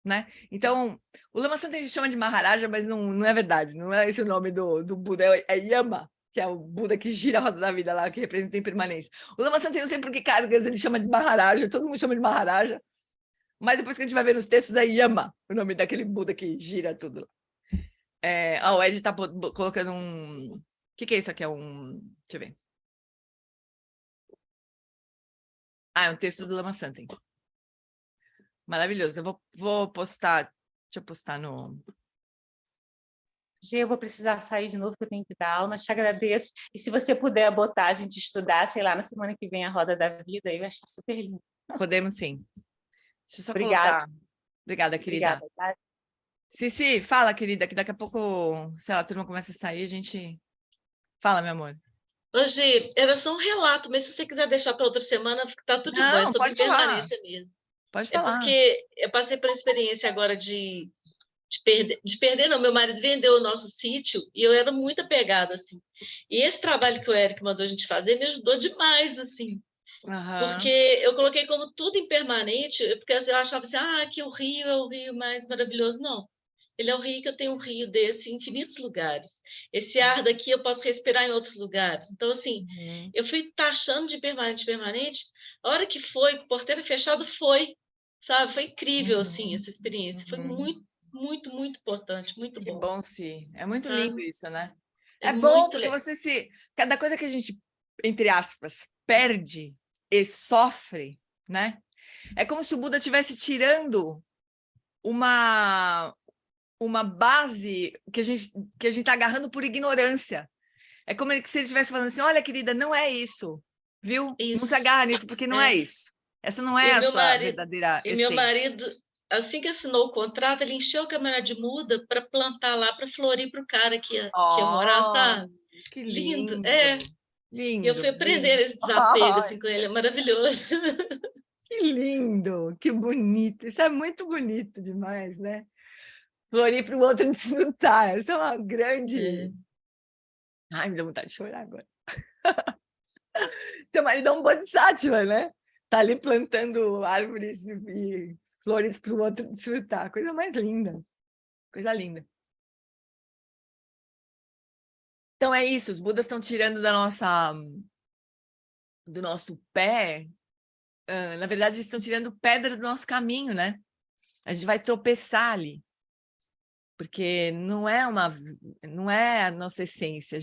Né? Então, o Lama Santen chama de Maharaja, mas não é verdade, não é esse o nome do Buda, é Yama, que é o Buda que gira a roda da vida lá, que representa a impermanência. O Lama Santen, não sei por que cargas ele chama de Maharaja, todo mundo chama de Maharaja, mas depois que a gente vai ver nos textos é Yama, o nome daquele Buda que gira tudo. O Ed está colocando um... O que é isso aqui? Deixa eu ver. É um texto do Lama Santen. Maravilhoso. Eu vou postar... Deixa eu postar no... Gê, eu vou precisar sair de novo, porque eu tenho que dar aula, mas te agradeço. E se você puder botar a gente estudar, sei lá, na semana que vem a Roda da Vida, eu acho super lindo. Podemos sim. Deixa eu só Obrigada. colocar. Obrigada, querida. Obrigada, tá? Cici, fala, querida, que daqui a pouco, sei lá, a turma começa a sair, a gente... Fala, meu amor. Hoje era só um relato, mas se você quiser deixar para outra semana, tá tudo de bom, é Não, sobre pode falar. impermanência mesmo. Pode É falar. porque eu passei por uma experiência agora de perder, não, meu marido vendeu o nosso sítio e eu era muito apegada, assim. E esse trabalho que o Eric mandou a gente fazer me ajudou demais, assim. Aham. Porque eu coloquei como tudo impermanente, porque assim, eu achava assim, que o Rio é o Rio mais maravilhoso. Não. Ele é um rio que eu tenho um rio desse em infinitos lugares. Esse ar daqui eu posso respirar em outros lugares. Então, assim, eu fui taxando de permanente. A hora que foi, com o porteiro fechado, foi. Sabe? Foi incrível, assim, essa experiência. Foi muito, muito, muito importante, muito Que bom. bom, Ci. É muito Sabe? lindo isso, né? É bom muito porque legal. você cada coisa que a gente, entre aspas, perde e sofre, né? É como se o Buda estivesse tirando uma base que a gente está agarrando por ignorância. É como se ele estivesse falando assim, olha, querida, não é isso, viu? Não se Isso. agarra nisso, porque não é isso. Essa não é E a meu sua marido, verdadeira e meu essência. marido, assim que assinou o contrato, ele encheu a câmara de muda para plantar lá, para florir para o cara que ia morar, sabe? Que Lindo. lindo. E eu Lindo, fui aprender lindo. esse desapego assim, com ele, é maravilhoso. Que lindo, que bonito. Isso é muito bonito demais, né? Florir para o outro desfrutar. Essa é uma grande... Ai, me dá vontade de chorar agora. Seu marido é um bodhisattva, né? Tá ali plantando árvores e flores para o outro desfrutar. Coisa mais linda. Coisa linda. Então é isso, os Budas estão tirando do nosso pé, na verdade, estão tirando pedra do nosso caminho, né? A gente vai tropeçar ali, porque não é a nossa essência.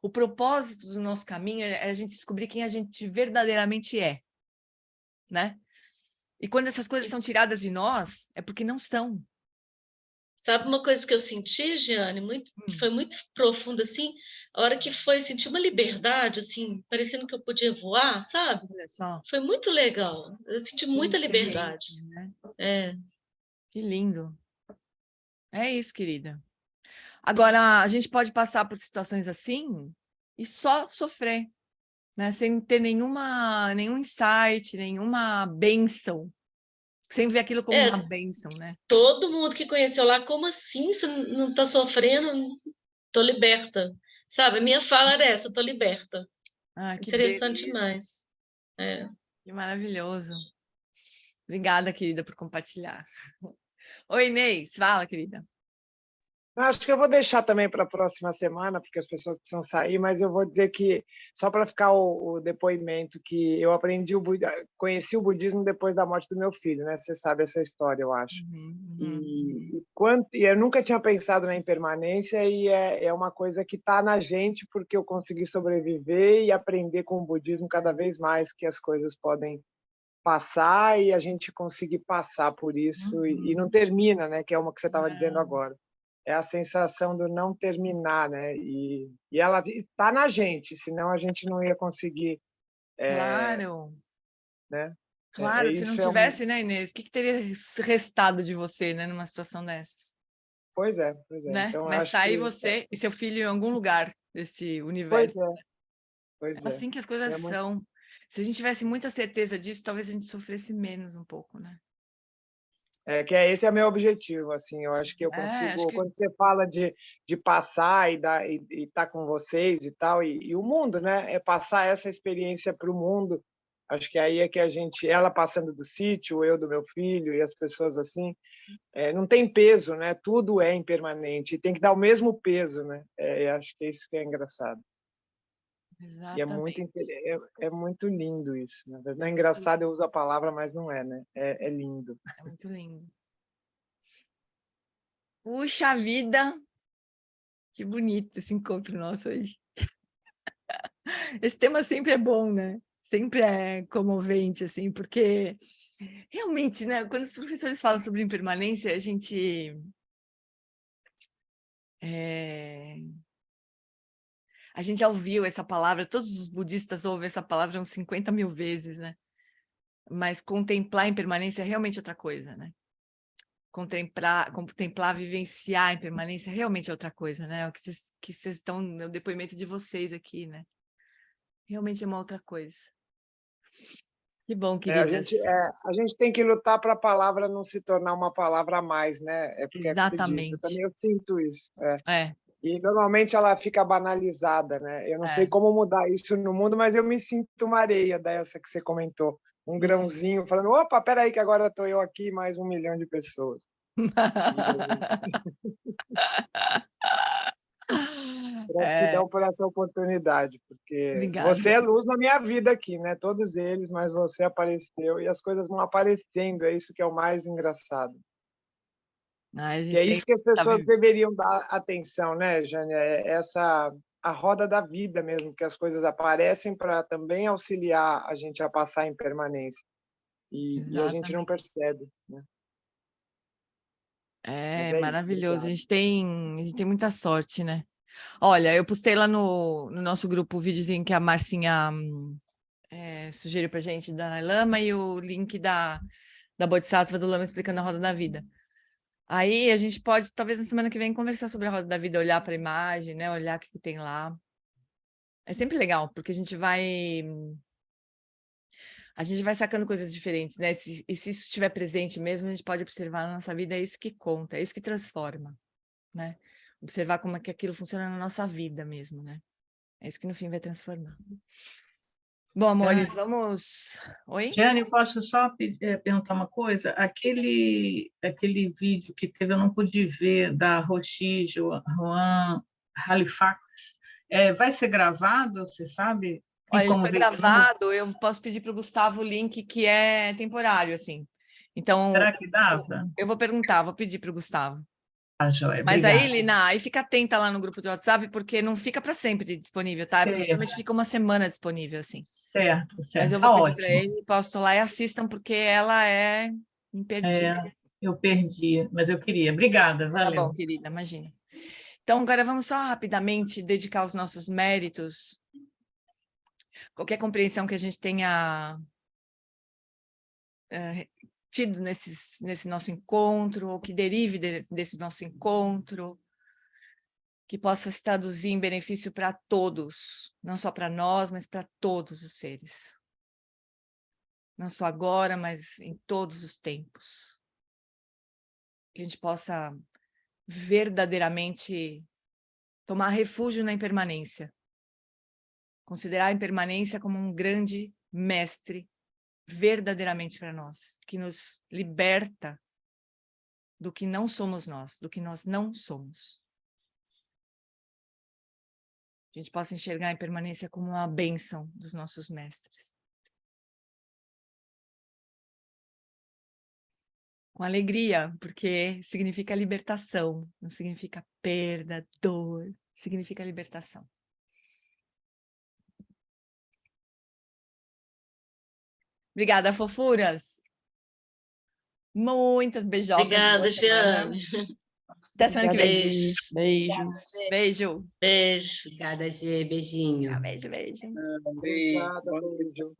O propósito do nosso caminho é a gente descobrir quem a gente verdadeiramente é, né? E quando essas coisas são tiradas de nós, é porque não são. Sabe uma coisa que eu senti, Giane, que foi muito profunda, assim, a hora que foi sentir uma liberdade, assim, parecendo que eu podia voar, sabe? Olha só. Foi muito legal. Eu senti muita liberdade. Né? Que lindo. É isso, querida. Agora, a gente pode passar por situações assim e só sofrer, né? Sem ter nenhum insight, nenhuma bênção. Sem ver aquilo como uma bênção, né? Todo mundo que conheceu lá, como assim você não está sofrendo? Estou liberta. Sabe, a minha fala era essa, estou liberta. Que Interessante beleza. demais. Que maravilhoso. Obrigada, querida, por compartilhar. Oi, Inês, fala, querida. Acho que eu vou deixar também para a próxima semana, porque as pessoas precisam sair, mas eu vou dizer que, só para ficar o depoimento, que eu conheci o budismo depois da morte do meu filho, né? Você sabe essa história, eu acho. E eu nunca tinha pensado na impermanência, e é uma coisa que está na gente, porque eu consegui sobreviver e aprender com o budismo cada vez mais que as coisas podem passar e a gente conseguir passar por isso e não termina, né? Que é uma que você estava dizendo agora. É a sensação do não terminar, né? E ela está na gente, senão a gente não ia conseguir. Claro. Né? Claro, se não tivesse, né, Inês? O que teria restado de você, né, numa situação dessas? Pois é. Né? Então, mas está aí você e seu filho em algum lugar desse universo. Pois é. Assim que as coisas são. Se a gente tivesse muita certeza disso, talvez a gente sofresse menos um pouco, né? Esse é meu objetivo, assim, eu acho que eu consigo, quando você fala de passar e estar com vocês e tal, e o mundo, né, é passar essa experiência para o mundo, Acho que aí é que ela passando do sítio, eu do meu filho e as pessoas assim, não tem peso, né? Tudo é impermanente e tem que dar o mesmo peso, né? Acho que é isso que é engraçado. E Exatamente. é muito lindo isso. Na verdade, não é engraçado, eu uso a palavra, mas não é, né? É lindo. É muito lindo. Puxa vida! Que bonito esse encontro nosso hoje. Esse tema sempre é bom, né? Sempre é comovente, assim, porque realmente, né? Quando os professores falam sobre impermanência, a gente já ouviu essa palavra, todos os budistas ouvem essa palavra uns 50 mil vezes, né? Mas contemplar a impermanência é realmente outra coisa, né? Contemplar, vivenciar a impermanência realmente é outra coisa, né? O que vocês estão no depoimento de vocês aqui, né? Realmente é uma outra coisa. Que bom, A queridas. gente tem que lutar para a palavra não se tornar uma palavra a mais, né? Porque é como você diz, eu Exatamente. sinto isso. É, E normalmente ela fica banalizada, né? Eu não sei é. como mudar isso no mundo, mas eu me sinto uma areia dessa que você comentou. Um grãozinho falando, opa, peraí que agora estou eu aqui mais 1 milhão de pessoas. Gratidão por essa oportunidade, porque Obrigada. você é luz na minha vida aqui, né? Todos eles, mas você apareceu e as coisas vão aparecendo, é isso que é o mais engraçado. A Que gente é tem isso que as pessoas deveriam dar atenção, né, Jânia? A roda da vida mesmo, que as coisas aparecem para também auxiliar a gente a passar a impermanência. E a gente não Exatamente. percebe, né? Mas É é isso, maravilhoso. A obrigado. gente tem muita sorte, né? Olha, eu postei lá no nosso grupo o videozinho que a Marcinha sugeriu pra gente da Dalai Lama e o link da Bodhisattva do Lama explicando a roda da vida. Aí a gente pode, talvez na semana que vem, conversar sobre a roda da vida, olhar para a imagem, né? Olhar o que tem lá. É sempre legal, porque a gente vai sacando coisas diferentes, né? E se isso estiver presente mesmo, a gente pode observar na nossa vida, é isso que conta, é isso que transforma, né? Observar como é que aquilo funciona na nossa vida mesmo, né? É isso que no fim vai transformar. Bom, amores, vamos... Oi? Jane, eu posso só perguntar uma coisa? Aquele vídeo que teve, eu não pude ver, da Roshi Juan Halifax, vai ser gravado, você sabe? Tem Olha, ele como foi ver de novo? gravado, eu posso pedir para o Gustavo o link que é temporário, assim. Então, Será que dava? eu vou perguntar, vou pedir para o Gustavo. Ah, joia, Mas aí, obrigada. Lina, aí fica atenta lá no grupo do WhatsApp, porque não fica para sempre disponível, tá? Porque geralmente fica uma semana disponível, assim. Certo, Mas eu tá vou pedir para ótimo. ele, posto lá e assistam, porque ela é imperdível. Eu perdi, mas eu queria. Obrigada, Tá valeu. bom, querida, imagina. Então, agora vamos só rapidamente dedicar os nossos méritos. Qualquer compreensão que a gente tenha tido nesse nosso encontro, ou que derive desse nosso encontro, que possa se traduzir em benefício para todos, não só para nós, mas para todos os seres. Não só agora, mas em todos os tempos. Que a gente possa verdadeiramente tomar refúgio na impermanência. Considerar a impermanência como um grande mestre verdadeiramente para nós, que nos liberta do que não somos nós, do que nós não somos. Que a gente possa enxergar a impermanência como uma bênção dos nossos mestres. Com alegria, porque significa libertação, não significa perda, dor, significa libertação. Obrigada, fofuras. Muitas beijocas. Obrigada, Jeane. Até semana que vem. Beijos. Beijo. Beijo. Obrigada, Gê. Beijinho. Beijo, beijo. Obrigada, beijo.